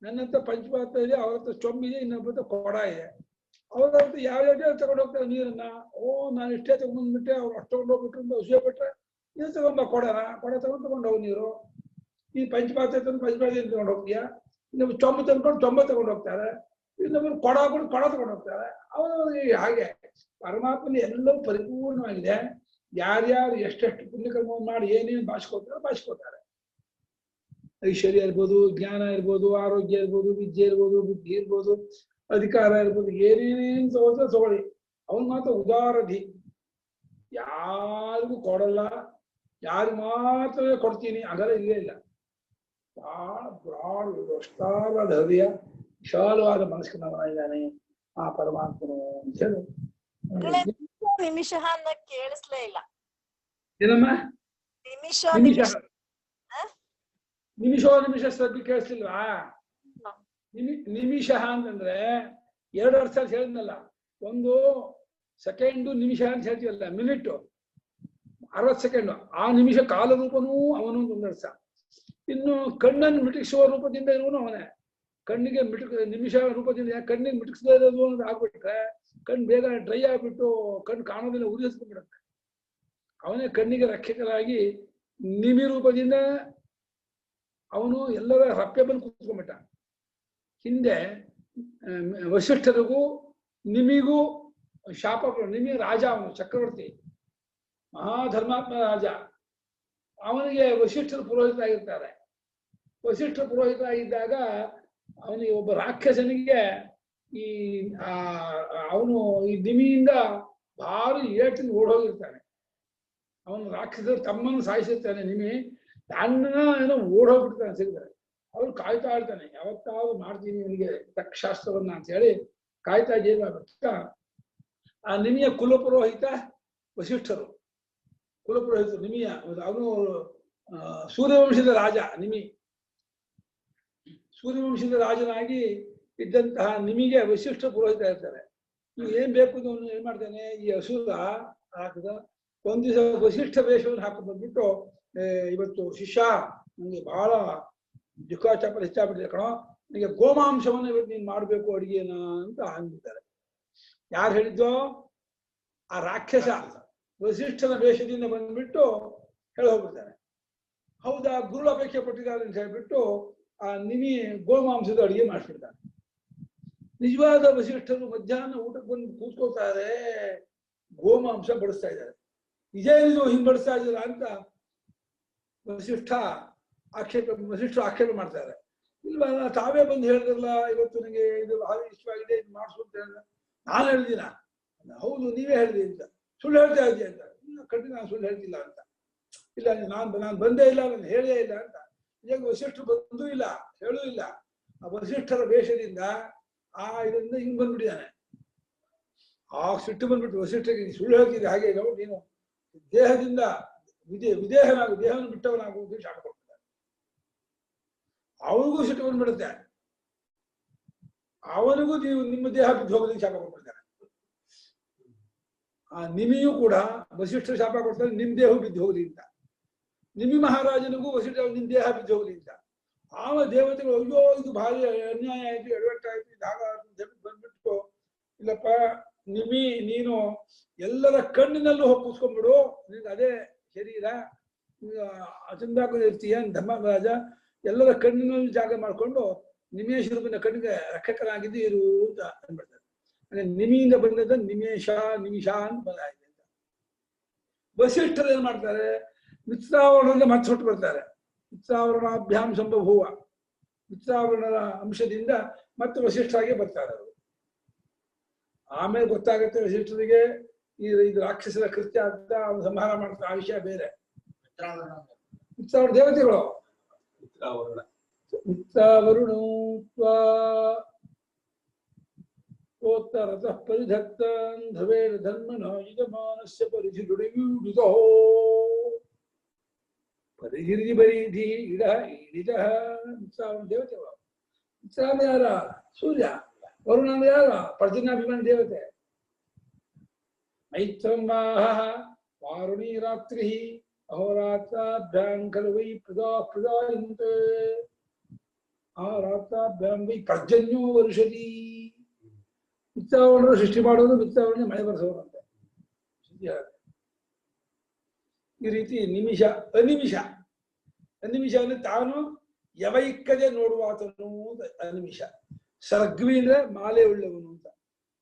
ನನ್ನಂತ ಪಂಚಪಾತ್ರ ಇದೆ, ಅವ್ರ ಹತ್ರ ಚೊಂಬಿದೆ, ಇನ್ನೊಬ್ಬರ ಕೊಡ ಇದೆ. ಅವ್ರ ಹತ್ರ ಯಾವ್ಯಾವ ತಗೊಂಡು ಹೋಗ್ತಾರೆ ನೀರನ್ನ. ನಾನು ಇಷ್ಟೇ ತಗೊಂಡ್ಬಿಟ್ಟೆ, ಅವ್ರು ಅಷ್ಟು ತಗೊಂಡು ಹೋಗ್ಬಿಟ್ರು ಅಂತ ಹುಸಿಯ ಬಿಟ್ರೆ ನೀನು ತಗೊಂಬ ಕೊಡೋಣ, ಕೊಡ ತಗೊಂಡು ಹೋಗಿ ನೀರು. ಈ ಪಂಚಪಾತ್ರ ತಂದು ಪಂಚಪಾತ್ರ ತಗೊಂಡು ಹೋಗ್ತೀಯಾ, ಇನ್ನೊಬ್ಬ ಚೊಂಬ ತಂದ್ಕೊಂಡು ಚೊಂಬ ತಗೊಂಡು ಹೋಗ್ತಾರೆ, ಇನ್ನೊಬ್ಬರು ಕೊಡ ಹಾಕೊಂಡು ಕೊಡ ತಗೊಂಡು ಹೋಗ್ತಾರೆ. ಅವನಿಗೆ ಹಾಗೆ ಪರಮಾತ್ಮನ ಎಲ್ಲವೂ ಪರಿಪೂರ್ಣವಾಗಿದೆ. ಯಾರ್ಯಾರು ಎಷ್ಟೆಷ್ಟು ಪುಣ್ಯಕರ್ಮವನ್ನು ಮಾಡಿ ಏನೇನು ಭಾಷಿಕೋತಾರೆ. ಐಶ್ವರ್ಯ ಇರ್ಬೋದು, ಜ್ಞಾನ ಇರ್ಬೋದು, ಆರೋಗ್ಯ ಇರ್ಬೋದು, ವಿದ್ಯೆ ಇರ್ಬೋದು, ಬುದ್ಧಿ ಇರ್ಬೋದು, ಅಧಿಕಾರ ಇರ್ಬೋದು, ಏನೇನೇನು ತಗೊಳ್ಳಿ. ಅವನು ಮಾತ್ರ ಉದಾರಧಿ, ಯಾರಿಗೂ ಕೊಡಲ್ಲ, ಯಾರಿಗೆ ಮಾತ್ರವೇ ಕೊಡ್ತೀನಿ ಆಗಲ್ಲ, ಇಲ್ಲೇ ಇಲ್ಲ. ಬಹಳ ಬ್ರಾಡ್ ವಿಸ್ತಾರವಾದ ಹೃದಯ, ವಿಶಾಲವಾದ ಮನಸ್ಸಿನವನಾಗಿದ್ದಾನೆ ಆ ಪರಮಾತ್ಮನು ಅಂತ ಹೇಳಿ. ನಿಮಿಷ ಅನ್ನ ಕೇಳಿಸ್ಲೇ ಇಲ್ಲ. ಏನಮ್ಮ ನಿಮಿಷ ನಿಮಿಷ ಸದ್ಯ ಕೇಳಿಸ್ತಿಲ್ವಾ? ನಿಮಿಷ ಅಂತಂದ್ರೆ ಎರಡು ಅರ್ಥ ಹೇಳಿದ್ನಲ್ಲ. ಒಂದು ಸೆಕೆಂಡು ನಿಮಿಷ ಅಂತ ಹೇಳ್ತೀವಲ್ಲ, ಮಿನಿಟ್ 60 ಸೆಕೆಂಡ್. ಆ ನಿಮಿಷ ಕಾಲ ರೂಪನೂ ಅವನು ಒಂದು ಅರ್ಥ. ಇನ್ನು ಕಣ್ಣನ್ನು ಮಿಟುಕಿಸುವ ರೂಪದಿಂದ ಇರುವನು ಅವನೇ. ಕಣ್ಣಿಗೆ ನಿಮಿಷ ರೂಪದಿಂದ ಕಣ್ಣಿಗೆ ಮಿಟುಕಿಸದೇ ಇರೋದು ಅನ್ನೋದು ಆಗ್ಬಿಟ್ರೆ ಕಣ್ಣು ಬೇಗ ಡ್ರೈ ಆಗ್ಬಿಟ್ಟು ಕಣ್ಣು ಕಾಣೋದಿಲ್ಲ, ಉರಿ ಹಚ್ಕೊಂಡ್ಬಿಡುತ್ತೆ. ಅವನೇ ಕಣ್ಣಿಗೆ ರಕ್ಷಕರಾಗಿ ನಿಮಿ ರೂಪದಿಂದ ಅವನು ಎಲ್ಲರ ರಪ್ಪೆ ಬಂದು ಕೂತ್ಕೊಂಡ್ಬಿಟ್ಟ. ಹಿಂದೆ ವಸಿಷ್ಠರಿಗೂ ನಿಮಿಗೂ ಶಾಪ. ನಿಮಿ ರಾಜ, ಅವನು ಚಕ್ರವರ್ತಿ, ಮಹಾಧರ್ಮಾತ್ಮ ರಾಜ. ಅವನಿಗೆ ವಸಿಷ್ಠರು ಪುರೋಹಿತರಾಗಿರ್ತಾರೆ. ವಸಿಷ್ಠರು ಪುರೋಹಿತರಾಗಿದ್ದಾಗ ಅವನಿಗೆ ಒಬ್ಬ ರಾಕ್ಷಸನಿಗೆ ಅವನು ಈ ನಿಮಿಯಿಂದ ಭಾರಿ ಏಟಿಂದ ಓಡೋಗಿರ್ತಾನೆ. ಅವನು ರಾಕ್ಷಸರು ತಮ್ಮನ್ನು ಸಾಯಿಸಿರ್ತಾನೆ. ನಿಮಿ ಏನೋ ಓಡೋಗ್ಬಿಡ್ತಾನೆ ಸಿಗ್ತಾರೆ. ಅವ್ರು ಕಾಯ್ತಾ ಇರ್ತಾನೆ, ಯಾವತ್ತಾದ್ರು ಮಾಡ್ತೀನಿ ಇವನಿಗೆ ತಕ್ಷಾಸ್ತ್ರವನ್ನ ಅಂತ ಹೇಳಿ ಕಾಯ್ತಾ ಜೈಲಾಗ. ಆ ನಿಮಿಯ ಕುಲಪುರೋಹಿತ ವಸಿಷ್ಠರು, ಕುಲಪುರೋಹಿತರು ನಿಮಿಯ. ಅವನು ಸೂರ್ಯವಂಶದ ರಾಜ ನಿಮಿ. ಸೂರ್ಯವಂಶದ ರಾಜನಾಗಿ ಇದ್ದಂತಹ ನಿಮಿಗೆ ವಸಿಷ್ಠ ಪುರೋಹಿತ ಇರ್ತಾರೆ. ನೀವು ಏನ್ ಬೇಕು ಅಂತ ಅವನು ಏನ್ ಮಾಡ್ತಾನೆ, ಈ ಹಸುರ ಹಾಕಿದ ಒಂದ್ ದಿವಸ ವಸಿಷ್ಠ ವೇಷವನ್ನು ಹಾಕೊಂಡು ಬಂದ್ಬಿಟ್ಟು, ಇವತ್ತು ಶಿಷ್ಯ ನನಗೆ ಬಹಳ ದುಃಖಾಚಾಪ ಹೆಚ್ಚಾಗ್ಬಿಟ್ಟಿದೆ ಕಣೋ, ನನಗೆ ಗೋಮಾಂಸವನ್ನು ಇವತ್ತು ನೀನ್ ಮಾಡ್ಬೇಕು ಅಡಿಗೆನ ಅಂತ ಅಂದಿದ್ದಾರೆ. ಯಾರು ಹೇಳಿದ್ದೋ? ಆ ರಾಕ್ಷಸ ವಸಿಷ್ಠನ ವೇಷದಿಂದ ಬಂದ್ಬಿಟ್ಟು ಹೇಳಿ ಹೋಗ್ಬಿಡ್ತಾನೆ. ಹೌದಾ, ಗುರು ಅಪೇಕ್ಷೆ ಪಟ್ಟಿದ್ದಾರೆ ಅಂತ ಹೇಳ್ಬಿಟ್ಟು ಆ ನಿಮಿ ಗೋಮಾಂಸದ ಅಡಿಗೆ ಮಾಡಿಸ್ಬಿಡ್ತಾನೆ. ನಿಜವಾದ ವಸಿಷ್ಠರು ಮಧ್ಯಾಹ್ನ ಊಟಕ್ಕೆ ಬಂದು ಕೂತ್ಕೋತಾರೆ, ಗೋಮಾಂಸ ಬಡಿಸ್ತಾ ಇದ್ದಾರೆ. ಇದೇನಿದು ಹಿಂಗ್ ಬಡಿಸ್ತಾ ಇದ್ದೀರಾ ಅಂತ ವಸಿಷ್ಠರು ಆಕ್ಷೇಪ ಮಾಡ್ತಾರೆ. ಇಲ್ವಾ, ತಾವೇ ಬಂದು ಹೇಳಿದ್ರಲ್ಲ ಇವತ್ತು ನನಗೆ ಇದು ಭಾರಿ ಇಷ್ಟವಾಗಿದೆ, ಇದು ಮಾಡಿಸು ಅಂತ ಹೇಳಿದ್ರೆ ನಾನು ಹೇಳಿದಿನ? ಹೌದು, ನೀವೇ ಹೇಳಿದೆ ಅಂತ. ಸುಳ್ಳು ಹೇಳ್ತಾ ಇದ್ದೀಯ ಅಂತ. ಖಂಡಿತ ನಾನು ಸುಳ್ಳು ಹೇಳ್ತಿಲ್ಲ ಅಂತ. ಇಲ್ಲ, ನಾನು ಬಂದೇ ಇಲ್ಲ, ನಾನು ಹೇಳೇ ಇಲ್ಲ ಅಂತ. ಈಗ ವಸಿಷ್ಠರು ಬಂದೂ ಇಲ್ಲ, ಹೇಳೂ ಇಲ್ಲ. ಆ ವಸಿಷ್ಠರ ವೇಷದಿಂದ ಇದರಿಂದ ಹಿಂಗ್ ಬಂದ್ಬಿಟ್ಟಿದ್ದಾನೆ. ಆ ಸಿಟ್ಟು ಬಂದ್ಬಿಟ್ಟು ವಸಿಷ್ಠರಿಗೆ ಸುಳ್ಳು ಹೇಳ್ತಿದ್ದೆ, ಹಾಗೆ ನೀನು ದೇಹದಿಂದ ವಿದೇಹನಾಗು, ದೇಹವನ್ನು ಬಿಟ್ಟವನಾಗುವುದು ಶಾಪ ಕೊಡ್ತಿದ್ದಾರೆ. ಅವನಿಗೂ ಸಿಟ್ಟು ಬಂದ್ಬಿಡುತ್ತೆ, ಅವನಿಗೂ ನೀವು ನಿಮ್ಮ ದೇಹ ಬಿದ್ದು ಹೋಗೋದಕ್ಕೆ ಶಾಪ ಕೊಡ್ಬಿಡ್ತಾರೆ. ಆ ನಿಮಿಯೂ ಕೂಡ ವಸಿಷ್ಠ ಶಾಪ ಕೊಡ್ತಾರೆ, ನಿಮ್ ದೇಹ ಬಿದ್ದು ಹೋಗಲಿ ಅಂತ. ನಿಮಿ ಮಹಾರಾಜನಿಗೂ ವಸಿಷ್ಠ ನಿಮ್ ದೇಹ ಬಿದ್ದು ಹೋಗಲಿ ಅಂತ. ಆವ ದೇವತೆಗಳು ಅಯ್ಯೋ ಇದು ಭಾರಿ ಅನ್ಯಾಯ ಆಯ್ತು, ಎಡವಟ್ಟಾಯ್ತು, ಇದಾಗ ಬಂದ್ಬಿಟ್ಟು, ಇಲ್ಲಪ್ಪ ನಿಮಿ, ನೀನು ಎಲ್ಲರ ಕಣ್ಣಿನಲ್ಲೂ ಹೋಗಿ ಕೂತ್ಕೊಂಡ್ಬಿಡು, ನಿನ್ಗೆ ಅದೇ ಶರೀರ, ಚಂದಾಕೊಂಡು ಇರ್ತೀಯ ಧರ್ಮರಾಜ, ಎಲ್ಲರ ಕಣ್ಣಿನಲ್ಲಿ ಜಾಗ ಮಾಡ್ಕೊಂಡು ನಿಮೇಶ್ವರನ ಕಣ್ಣಿಗೆ ರಕ್ಷಕನಾಗಿದ್ದು ಇರು ಅಂತ ಅಂದ್ಬಿಡ್ತಾರೆ. ಅಂದ್ರೆ ನಿಮಿಯಿಂದ ಬಂದದ ನಿಮಿಷ ಅಂತ ಬದಲಾಗಿದೆ ಅಂತ. ವಸಿಷ್ಠರು ಏನ್ ಮಾಡ್ತಾರೆ, ಮಿತ್ರಾವರಣದಿಂದ ಮತ್ತೆ ಹೊಟ್ಟು ಬರ್ತಾರೆ. ಮಿತ್ರಾವರಣಾಭ್ಯಾಂ ಸಂಭವ, ಮಿತ್ರಾವರಣದ ಅಂಶದಿಂದ ಮತ್ತು ವಸಿಷ್ಠರಾಗಿ ಬರ್ತಾರೆ ಅವರು. ಆಮೇಲೆ ಗೊತ್ತಾಗುತ್ತೆ ವಸಿಷ್ಠರಿಗೆ ಇದು ರಾಕ್ಷಸರ ಕೃತ್ಯ ಅಂತ ಅವನು ಸಂಹಾರ ಮಾಡ್ತಾರೆ. ಆ ವಿಷಯ ಬೇರೆ. ಮಿತ್ರಾವರುಣ ದೇವತೆಗಳು ಮಿತ್ರಾವರುಣೋ ರಥಃ ಪರಿಧತ್ತನ್ ಧ್ರುವೇಣ ಧರ್ಮನೋ ಯಜಮಾನಸ್ಯ ಪರಿಧಿರುಡಿವಿಡಿತೋ ಪರಿಧಿರಿ ಬರಿಧಿ ಇಡ ಇಡಿದ. ಮಿತ್ರಾವರುಣ ದೇವತೆಗಳು. ಮಿತ್ರಾವರುಣ ಯಾರ? ಸೂರ್ಯ. ವರುಣ ಅಂದ್ರೆ ಯಾರ? ಪರ್ಜನ್ಯಾಭಿಮಾನಿ ದೇವತೆ. ಮೈತ್ರಮಾಹ ವಾರುಣೀ ರಾತ್ರಿ ಅಹೋರಾತ್ರಾಭ್ಯಾಂ ಖಲು ವೈ ಪ್ರದಾಯಂತೆ ಅಹೋರಾತ್ರಾಭ್ಯಾಂ ವೈ ಪರ್ಜನ್ಯೋ ವರ್ಷತಿ. ಮಿತ್ರಾವರುಣರು ಸೃಷ್ಟಿ ಮಾಡೋದು, ಮಿತ್ರಾವರುಣ ಮಳೆ ಬರೆಸೋರು ಅಂತೆ. ಈ ರೀತಿ ನಿಮಿಷ ಅನಿಮಿಷ. ಅನಿಮಿಷ ಅಂದ್ರೆ ತಾನು ಯವೈಕ್ಕದೆ ನೋಡುವಾತನು ಅನಿಮಿಷ. ಸರ್ಗ್ವಿ ಅಂದ್ರೆ ಮಾಲೆ ಉಳ್ಳವನು ಅಂತ.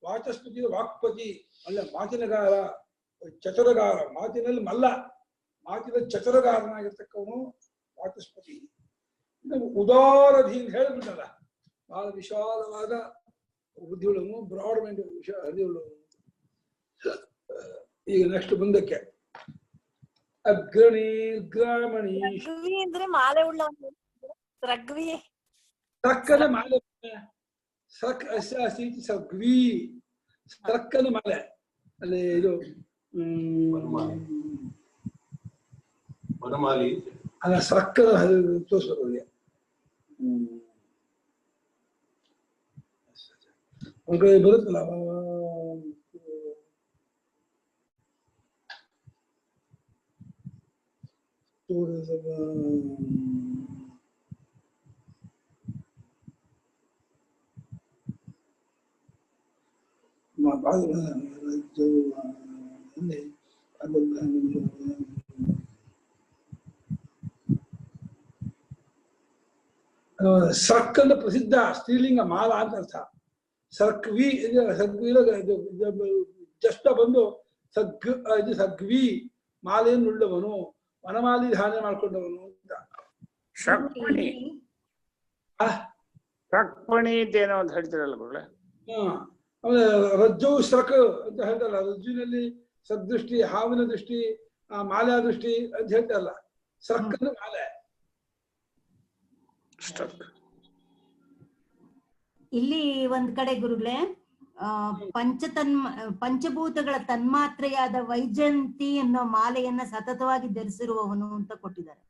ವಾಚಸ್ಪತಿ ವಾಕ್ಪತಿ ಅಲ್ಲ, ಮಾತಿನಗಾರ, ಚತುರಗಾರ. ಮಾತಿನಲ್ಲಿ ಮಲ್ಲ, ಮಾತಿನ ಚತುರಗಾರನಾಗಿರ್ತಕ್ಕವನು ವಾಚಸ್ಪತಿ. ಉದಾರಧಿ ಅಂತ ಹೇಳಿಬಿಟ್ಟಲ್ಲ, ಬಹಳ ವಿಶಾಲವಾದ ಬುದ್ಧಿಯುಳ್ಳವನು, ಬ್ರಾಡ್ ಮೈಂಡ್ ಹೃದಯವುಳ್ಳವನು. ಈಗ ನೆಕ್ಸ್ಟ್ ಮುಂದಕ್ಕೆ ಅಗ್ರಣಿ ಗ್ರಾಮಣಿ ಅಂದ್ರೆ ಮಾಲೆ ಉಳ್ಳ ರಗ್ವಿ. ಸರ್ಕನ ಮಾಲೆ. ಸರ್ಕ್ ಅಸ್ತಿ ಸರ್ಗ್ವಿ. ಸರ್ಕನ ಮಾಲೆ ಅಲ್ಲಿ ಇದು ಅಲ್ಲ, ಸರ್ಕನ ತೋರಿಸ್ಬೇಕು. ಬರುತ್ತಲ್ಲ ಸರ್ಕ್ ಅಂದ್ರೆ ಪ್ರಸಿದ್ಧ ಸ್ತ್ರೀಲಿಂಗ ಮಾಲ ಅಂತ ಅರ್ಥ. ಸರ್ಕ್ವಿ ಜಸ್ಟ್ ಬಂದು ಸಗ್ವಿ ಮಾಲೆಯನ್ನು ಉಳ್ಳವನು, ವನಮಾಲಿ ಧಾನ್ಯ ಮಾಡ್ಕೊಂಡವನು ಅಂತ. ಏನೋ ಅಂತ ಹೇಳ್ತಿರಲ್ಲ ಗುರುಗಳೇ. ಆಮೇಲೆ ರಜ್ಜು ಸ್ರಕ್ ಅಂತ ಹೇಳ್ತಾರಲ್ಲ, ರಜ್ಜುವಿನಲ್ಲಿ ಸದೃಷ್ಟಿ, ಹಾವಿನ ದೃಷ್ಟಿ, ಮಾಲೆ ದೃಷ್ಟಿ ಅಂತ ಹೇಳ್ತಾರಲ್ಲ. ಸ್ರಕ್ ಅಂದ್ರೆ ಮಾಲೆ. ಇಲ್ಲಿ ಒಂದ್ ಕಡೆ ಗುರುಗಳೇ ಪಂಚಭೂತಗಳ ತನ್ಮಾತ್ರೆಯಾದ ವೈಜಯಂತಿ ಅನ್ನೋ ಮಾಲೆಯನ್ನ ಸತತವಾಗಿ ಧರಿಸಿರುವವನು ಅಂತ ಕೊಟ್ಟಿದ್ದಾರೆ.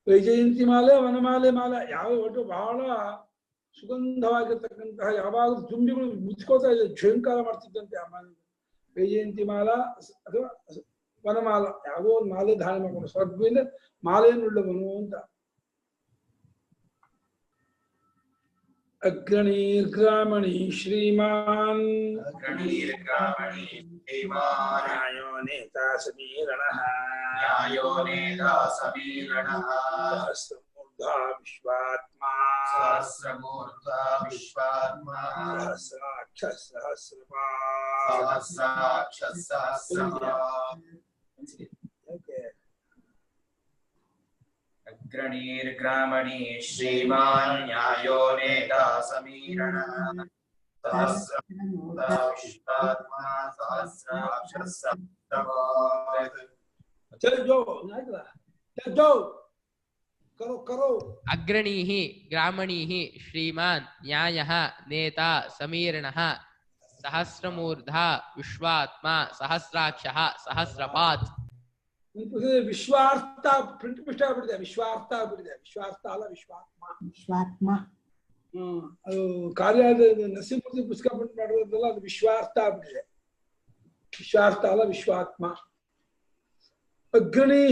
ವೈಜಯಂತಿ ಮಾಲೆ, ವನಮಾಲೆ ಮಾಲೆ ಯಾವ ಒಟ್ಟು ಬಹಳ ಸುಗಂಧವಾಗಿರ್ತಕ್ಕಂತಹ, ಯಾವಾಗಲೂ ತುಂಬಿಗಳು ಮುಚ್ಕೋತಾ ಇದೆ, ಝೇಂಕಾರ ಮಾಡ್ತಿದ್ದಂತೆ ಆ ಮಾಲೆ. ವೈಜಯಂತಿ ಮಾಲಾ ಅಥವಾ ವನಮಾಲ ಯಾವುದೋ ಒಂದು ಮಾಲೆ ಧಾರಣೆ ಮಾಡ್ಕೊಂಡು ಸ್ವರ್ಗದಿಂದ ಮಾಲೆಯನ್ನುಳ್ಳವನು ಅಂತ. ಅಗ್ರಣೀರ್ಗ್ರಾಮಣಿ ಶ್ರೀಮಾನ್ ನ್ಯಾಯೋ ನೇತಾ ಸಮೀರಣಃ ಸಹಸ್ರಮೂರ್ಧಾ ವಿಶ್ವಾತ್ಮಾ ಸಹಸ್ರಾಕ್ಷ ಅಗ್ರಣೀರ್ಗ್ರಾಮಣೀ ಶ್ರೀಮಾನ್ ನ್ಯಾಯೋ ನೇತಾ ಸಮೀರಣಃ ಸಹಸ್ರಮೂರ್ಧಾ ವಿಶ್ವಾತ್ಮಾ ಸಹಸ್ರಾಕ್ಷ ಅಗ್ರಣೀಃ ಗ್ರಾಮಣೀಃ ಶ್ರೀಮಾನ್ ನ್ಯಾಯಃ ನೇತಾ ಸಮೀರಣಃ ಸಹಸ್ರಮೂರ್ಧಾ ವಿಶ್ವಾತ್ಮಾ ಸಹಸ್ರಾಕ್ಷಃ ಸಹಸ್ರಪಾತ್. ವಿಶ್ವಾರ್ಥ ಪ್ರಿಂಟ್ ಮಿಸ್ಟ್ ಆಗ್ಬಿಟ್ಟಿದೆ, ವಿಶ್ವಾರ್ಥ ಆಗ್ಬಿಟ್ಟಿದೆ. ವಿಶ್ವಾರ್ಥ ಅಲ್ಲ, ವಿಶ್ವಾತ್ಮ. ವಿಶ್ವಾತ್ಮ. ಅದು ಕಾರ್ಯ ನರಸಿಂಹಮೂರ್ತಿ ಪುಸ್ತಕ ಪ್ರಿಂಟ್ ಮಾಡೋದ್ರಲ್ಲ, ಅದು ವಿಶ್ವಾರ್ಥ ಆಗ್ಬಿಟ್ಟಿದೆ. ವಿಶ್ವಾರ್ಥ ಅಲ್ಲ, ವಿಶ್ವಾತ್ಮ. ಅಗ್ರಣಿ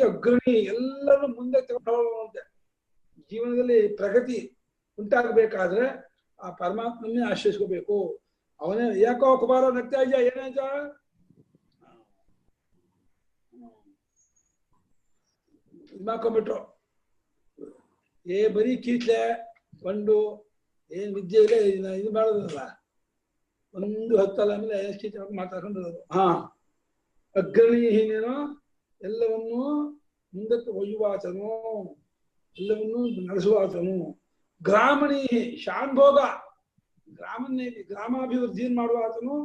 ಅಗ್ರಣಿ ಎಲ್ಲರೂ ಮುಂದೆ ತಗೊಂಡಂತೆ. ಜೀವನದಲ್ಲಿ ಪ್ರಗತಿ ಉಂಟಾಗಬೇಕಾದ್ರೆ ಆ ಪರಮಾತ್ಮನ್ನೇ ಆಶ್ರಯಿಸ್ಕೋಬೇಕು. ಅವನೇ ಯಾಕೋ ಕುಮಾರ ನಗ್ತಾ ಇದೆಯಾ, ಏನಾಯ್ತ? ಮಾಡ್ಕೊಂಡ್ಬಿಟ್ರು. ಬರೀ ಕೀಟ್ಲೆ ಬಂಡು ಏನ್ ವಿದ್ಯೆ ಇಲ್ಲ, ಇದು ಮಾಡೋದಲ್ಲ. ಒಂದು ಹತ್ತಲ್ಲ ಆಮೇಲೆ ಮಾತಾಡ್ಕೊಂಡಿರೋದು. ಅಗ್ರಣೀನೇನೋ ಎಲ್ಲವನ್ನೂ ಮುಂದಕ್ಕೆ ಒಯ್ಯುವಾತನು, ಎಲ್ಲವನ್ನೂ ನಡೆಸುವಾತನು. ಗ್ರಾಮಣಿ ಶಾನ್ಭೋಗ ಗ್ರಾಮಾಭಿವೃದ್ಧಿಯನ್ನು ಮಾಡುವ ಆತನು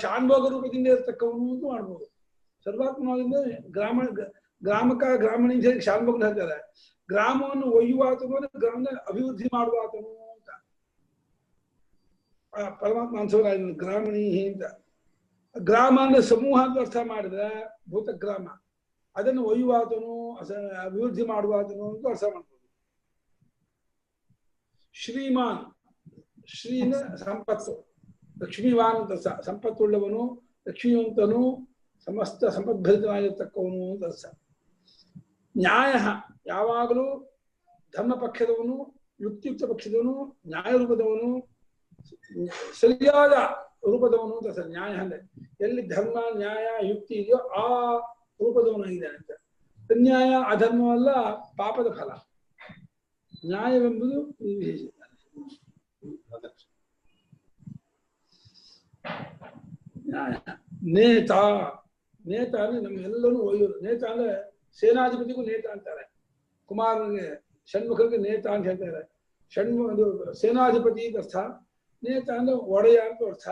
ಶಾನ್ಭೋಗ ರೂಪದಿಂದ ಇರತಕ್ಕವನು ಅಂತ ಮಾಡ್ಬೋದು. ಸರ್ವಾತ್ಮದಿಂದ ಗ್ರಾಮಣಿ ಶಾನ್ಭೋಗ ಹೇಳ್ತಾರೆ. ಗ್ರಾಮವನ್ನು ಒಯ್ಯುವ ಆತನು ಅಂದ್ರೆ ಗ್ರಾಮದ ಅಭಿವೃದ್ಧಿ ಮಾಡುವ ಆತನು ಅಂತ ಪರಮಾತ್ಮ ಅನ್ಸೋಲ್ಲ. ಗ್ರಾಮಣಿ ಅಂತ ಗ್ರಾಮ ಅಂದ್ರೆ ಸಮೂಹ ಅಂತ ಅರ್ಥ ಮಾಡಿದ್ರೆ ಭೂತಗ್ರಾಮ, ಅದನ್ನು ಒಯ್ಯುವ ಆತನು ಅಭಿವೃದ್ಧಿ ಮಾಡುವ ಆತನು ಅಂತ ಅರ್ಥ ಮಾಡ್ಬೋದು. ಶ್ರೀಮಾನ್, ಶ್ರೀನ ಸಂಪತ್ತು, ಲಕ್ಷ್ಮೀವಾನ್ ಅಂತ ಸಂಪತ್ತುಳ್ಳವನು, ಲಕ್ಷ್ಮೀವಂತನು, ಸಮಸ್ತ ಸಂಪದ್ಭರಿತನಾಗಿರ್ತಕ್ಕವನು ಅಂತ ಅರ್ಥ. ನ್ಯಾಯ ಯಾವಾಗಲೂ ಧರ್ಮ ಪಕ್ಷದವನು, ಯುಕ್ತಿಯುಕ್ತ ಪಕ್ಷದವನು, ನ್ಯಾಯ ರೂಪದವನು, ಸರಿಯಾದ ರೂಪದವನು ಅಂತ ಅರ್ಥ. ನ್ಯಾಯ ಅಂದ್ರೆ ಎಲ್ಲಿ ಧರ್ಮ ನ್ಯಾಯ ಯುಕ್ತಿ ಇದೆಯೋ ಆ ರೂಪದವನಾಗಿದ್ದಾನೆ ಅಂತ. ಅನ್ಯಾಯ ಅಧರ್ಮವಲ್ಲ, ಪಾಪದ ಫಲ. ನ್ಯಾಯವೆಂಬುದು ವಿಶೇಷ. ನ್ಯಾಯ ನೇತ, ನೇತ ಅಂದ್ರೆ ನಮ್ಗೆಲ್ಲರೂ ಒಯ್ಯೋದು. ನೇತ ಅಂದ್ರೆ ಸೇನಾಧಿಪತಿಗೂ ನೇತ ಅಂತಾರೆ. ಕುಮಾರನಿಗೆ ಷಣ್ಮುಖರಿಗೆ ನೇತ ಅಂತ ಹೇಳ್ತಾರೆ. ಸೇನಾಧಿಪತಿ ಅಂತ ಅರ್ಥ. ನೇತ ಅಂದ್ರೆ ಒಡೆಯ ಅಂತ ಅರ್ಥ.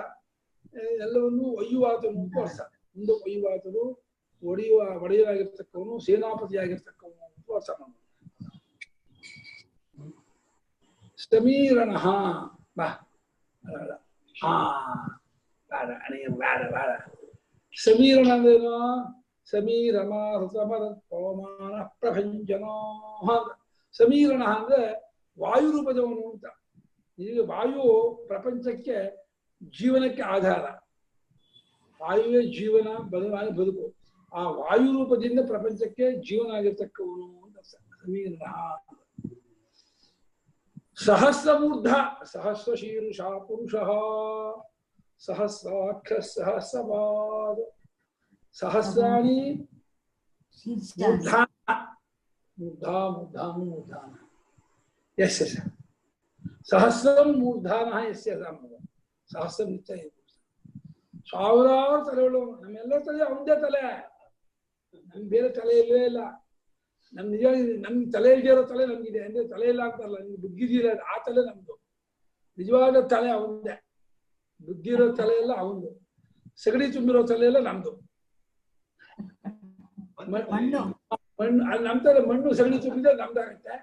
ಎಲ್ಲವನ್ನೂ ಒಯ್ಯುವಾತನು ಅಂತ ಅರ್ಥ. ಮುಂದೆ ಒಯ್ಯುವಾತನು, ಒಡೆಯರಾಗಿರ್ತಕ್ಕವನು, ಸೇನಾಪತಿಯಾಗಿರ್ತಕ್ಕವನು ಅಂತ ಅರ್ಥ ಮಾಡೋದು. ಸಮೀರಣ ಬಾ ಬೇಡ. ಸಮೀರಣ ಅಂದ್ರೇನು? ಸಮೀರಮ ಹೃತಮರ ಪವಮಾನ ಪ್ರಭಂಜನ. ಸಮೀರಣ ಅಂದ್ರೆ ವಾಯು ರೂಪದವನು ಅಂತ. ಈಗ ವಾಯು ಪ್ರಪಂಚಕ್ಕೆ ಜೀವನಕ್ಕೆ ಆಧಾರ. ವಾಯುವೇ ಜೀವನ, ಬದುಕು. ಆ ವಾಯು ರೂಪದಿಂದ ಪ್ರಪಂಚಕ್ಕೆ ಜೀವನ ಆಗಿರ್ತಕ್ಕವನು ಅಂತ ಸಮೀರಣ. ಸಹಸ್ರಮೂರ್ಧ, ಸಹಸ್ರಶೀರ್ಷ ಪುರುಷ, ಸಹಸ್ರಾಕ್ಷ ಸಹಸ್ರಪಾದ, ಸಹಸ್ರಾಣಿ ಮೂರ್ಧಾನ ಯಸ್ಯ ಸಹಸ್ರಂ ಮೂರ್ಧಾನ ಯಸ್ಯ ಸಹಸ್ರಂ ನಿತ್ಯ. ಸಾವಿರಾರು ತಲೆಗಳು. ನಮ್ಮೆಲ್ಲರ ತಲೆ ಅವಂದೇ ತಲೆ, ನಮ್ ಬೇರೆ ತಲೆ ಇಲ್ಲವೇ ಇಲ್ಲ. ನಮ್ ನಿಜ ನಮ್ ತಲೆ ಇಲ್ದೇ ಇರೋ ತಲೆ ನಮ್ಗಿದೆ ಅಂದ್ರೆ ತಲೆ ಇಲ್ಲ ಅಂತಲ್ಲ, ನಿಮ್ಗೆ ಬುದ್ಧಿದಿಲ್ಲ, ಆ ತಲೆ ನಮ್ದು. ನಿಜವಾದ ತಲೆ ಅವಂದೇ. ಬುದ್ಧಿರೋ ತಲೆ ಎಲ್ಲ ಅವಂದು, ಸಗಡಿ ತುಂಬಿರೋ ತಲೆ ಎಲ್ಲ ನಮ್ದು. ಮಣ್ಣು ನಮ್ ತಲೆ, ಮಣ್ಣು ಸಗಡಿ ತುಂಬಿದ್ರೆ ನಮ್ದಾಗತ್ತೆ.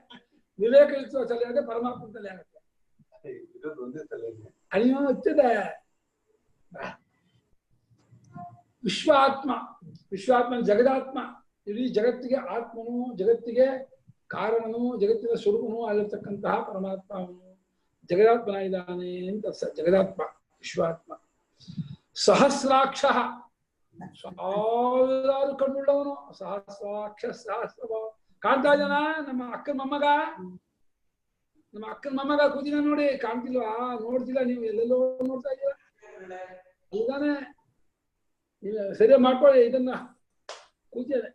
ವಿವೇಕ ಇರುವ ತಲೆ ಆದ್ರೆ ಪರಮಾತ್ಮ ತಲೆ ಆಗತ್ತೆ. ಅಯ್ಯೋ ಹತ್ತಿದೆ. ವಿಶ್ವಾತ್ಮ, ವಿಶ್ವಾತ್ಮ ಜಗದಾತ್ಮ. ಇಡೀ ಜಗತ್ತಿಗೆ ಆತ್ಮನು, ಜಗತ್ತಿಗೆ ಕಾರಣನು, ಜಗತ್ತಿನ ಸ್ವರೂಪನೂ ಆಗಿರ್ತಕ್ಕಂತಹ ಪರಮಾತ್ಮ ಅವನು ಜಗದಾತ್ಮನಾಗಿದ್ದಾನೆ ಅಂತ. ಜಗದಾತ್ಮ ವಿಶ್ವಾತ್ಮ. ಸಹಸ್ರಾಕ್ಷ, ಸಾವಿರಾರು ಕಣ್ಣುಳ್ಳವನು. ಸಹಸ್ರಾಕ್ಷ ಸಹಸ್ರ ಕಾಣ್ತಾ ಇದ್ದಾನ? ನಮ್ಮ ಅಕ್ಕನ ಮೊಮ್ಮಗ ಕೂತಿನ ನೋಡಿ, ಕಾಣ್ತಿಲ್ವಾ? ನೋಡ್ತಿಲ್ಲ ನೀವು? ಎಲ್ಲೆಲ್ಲೋ ನೋಡ್ತಾ ಇದ್ದೀರ. ಇದಾನೆ, ನೀವು ಸರಿಯಾಗಿ ಮಾಡ್ಕೊಳ್ಳಿ. ಇದನ್ನ ಕೂತಿದೆ.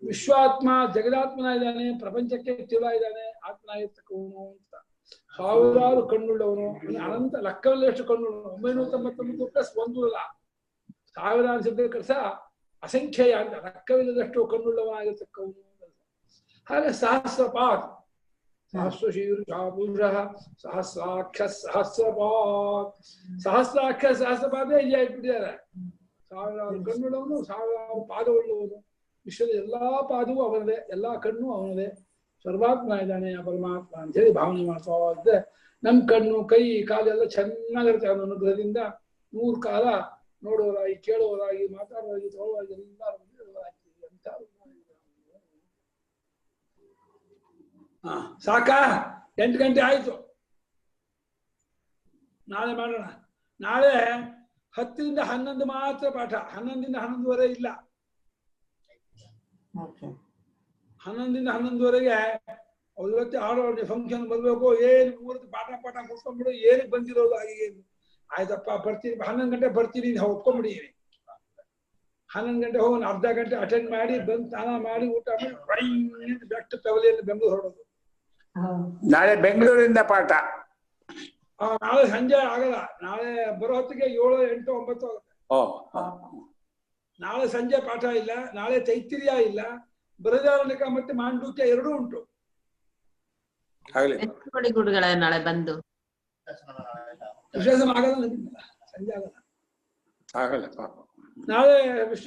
ವಿಶ್ವಾತ್ಮ ಜಗದಾತ್ಮನ ಇದ್ದಾನೆ, ಪ್ರಪಂಚಕ್ಕೆ ತಿಳ ಇದ್ದಾನೆ, ಆತ್ಮನಾಗಿರ್ತಕ್ಕವನು ಅಂತ. ಸಾವಿರಾರು ಕಣ್ಣುಳ್ಳವನು, ಅನಂತ ಲೆಕ್ಕವಿಲ್ಲಷ್ಟು ಕಣ್ಣುಳ್ಳವನು. 999 ಪ್ಲಸ್ 1 ಅಲ್ಲ, ಸಾವಿರಾರು ಶಬ್ದ ಕಸ ಅಸಂಖ್ಯೆಯ ಅಂತ. ಲೆಕ್ಕವಿಲ್ಲದಷ್ಟು ಕಣ್ಣುಳ್ಳವನಾಗಿರ್ತಕ್ಕವನು. ಹಾಗೆ ಸಹಸ್ರಪಾತ್, ಸಹಸ್ರಶೀರ್ಷ ಪುರುಷ, ಸಹಸ್ರಾಕ್ಷ ಸಹಸ್ರಪಾತ್. ಸಹಸ್ರಾಕ್ಷ ಸಹಸ್ರಪಾದೇ ಇಲ್ಲಿ ಇಟ್ಬಿಟ್ಟಿದ್ದಾರೆ. ಸಾವಿರಾರು ಕಣ್ಣುಳ್ಳವನು, ಸಾವಿರಾರು ಪಾದವುಳ್ಳವನು. ವಿಶ್ವದ ಎಲ್ಲಾ ಪಾದವೂ ಅವನದೇ, ಎಲ್ಲಾ ಕಣ್ಣು ಅವನದೇ. ಸರ್ವಾತ್ಮ ಇದ್ದಾನೆ ಆ ಪರಮಾತ್ಮ ಅಂತ ಹೇಳಿ ಭಾವನೆ ಮಾಡ್ತಾ ಇದ್ದೆ. ನಮ್ ಕಣ್ಣು ಕೈ ಕಾಲೆಲ್ಲ ಚೆನ್ನಾಗಿರುತ್ತೆ. ಅವನ ಅನುಗ್ರಹದಿಂದ 100 ಕಾಲ ನೋಡುವರಾಗಿ, ಕೇಳುವರಾಗಿ, ಮಾತಾಡುವರಾಗಿ, ತೋಳುವರಾಗಿ ಎಲ್ಲ ಅಂತ. ಸಾಕಾ? 8 ಗಂಟೆ ಆಯ್ತು. ನಾಳೆ ಮಾಡೋಣ. ನಾಳೆ 10 ರಿಂದ 11 ಮಾತ್ರ ಪಾಠ. 11 ರಿಂದ 11:30 ಇಲ್ಲ. 11 ರಿಂದ 11:30 ಅವತ್ತು ಆಡೋ ಫಂಕ್ಷನ್ ಬರ್ಬೇಕು. ಏನು 3 ಪಾಠ ಕೊಡ್ಕೊಂಡ್ಬಿಡು. ಏನಕ್ಕೆ ಬಂದಿರೋದು? ಏನು ಆಯ್ತಪ್ಪ ಬರ್ತೀನಿ, 11 ಗಂಟೆ ಬರ್ತೀನಿ, ಒಪ್ಕೊಂಡ್ಬಿಡಿದೀನಿ. 11 ಗಂಟೆ ಹೋಗಿ 1 ಅರ್ಧ ಗಂಟೆ ಅಟೆಂಡ್ ಮಾಡಿ ಬಂದು ಸ್ನಾನ ಮಾಡಿ ಊಟ ಮಾಡಿ ಬ್ಯಾಕ್ ಟು ಪೆವಲಿಯನ್ ಬೆಂಗಳೂರು ಹೊರಡೋದು. ನಾಳೆ ಬೆಂಗಳೂರಿಂದ ಪಾಠ. ನಾಳೆ ಸಂಜೆ ಆಗಲ್ಲ. ನಾಳೆ ಬರೋ ಹೊತ್ತಿಗೆ 7, 8, 9 ಆಗುತ್ತೆ. ನಾಳೆ ಸಂಜೆ ಪಾಠ ಇಲ್ಲ, ನಾಳೆ ತೈತ್ತಿರಿಯ ಇಲ್ಲ, ಬೃಹದಾರಣ್ಯಕ ಮತ್ತೆ ಮಾಂಡೂಕ್ಯ ಎರಡೂ ಉಂಟು. ಆಗ್ಲಿ ಕೊಡಿ ಗುರುಗಳೇ ನಾಳೆ ಬಂದು. ವಿಶ್ವಾಸ ಆಗಲ್ಲ, ಸಂಜೆ ಆಗಲ್ಲ. ಆಗಲ್ಲ ಪಾಪ. ನಾಳೆ ವಿಷ್ಣು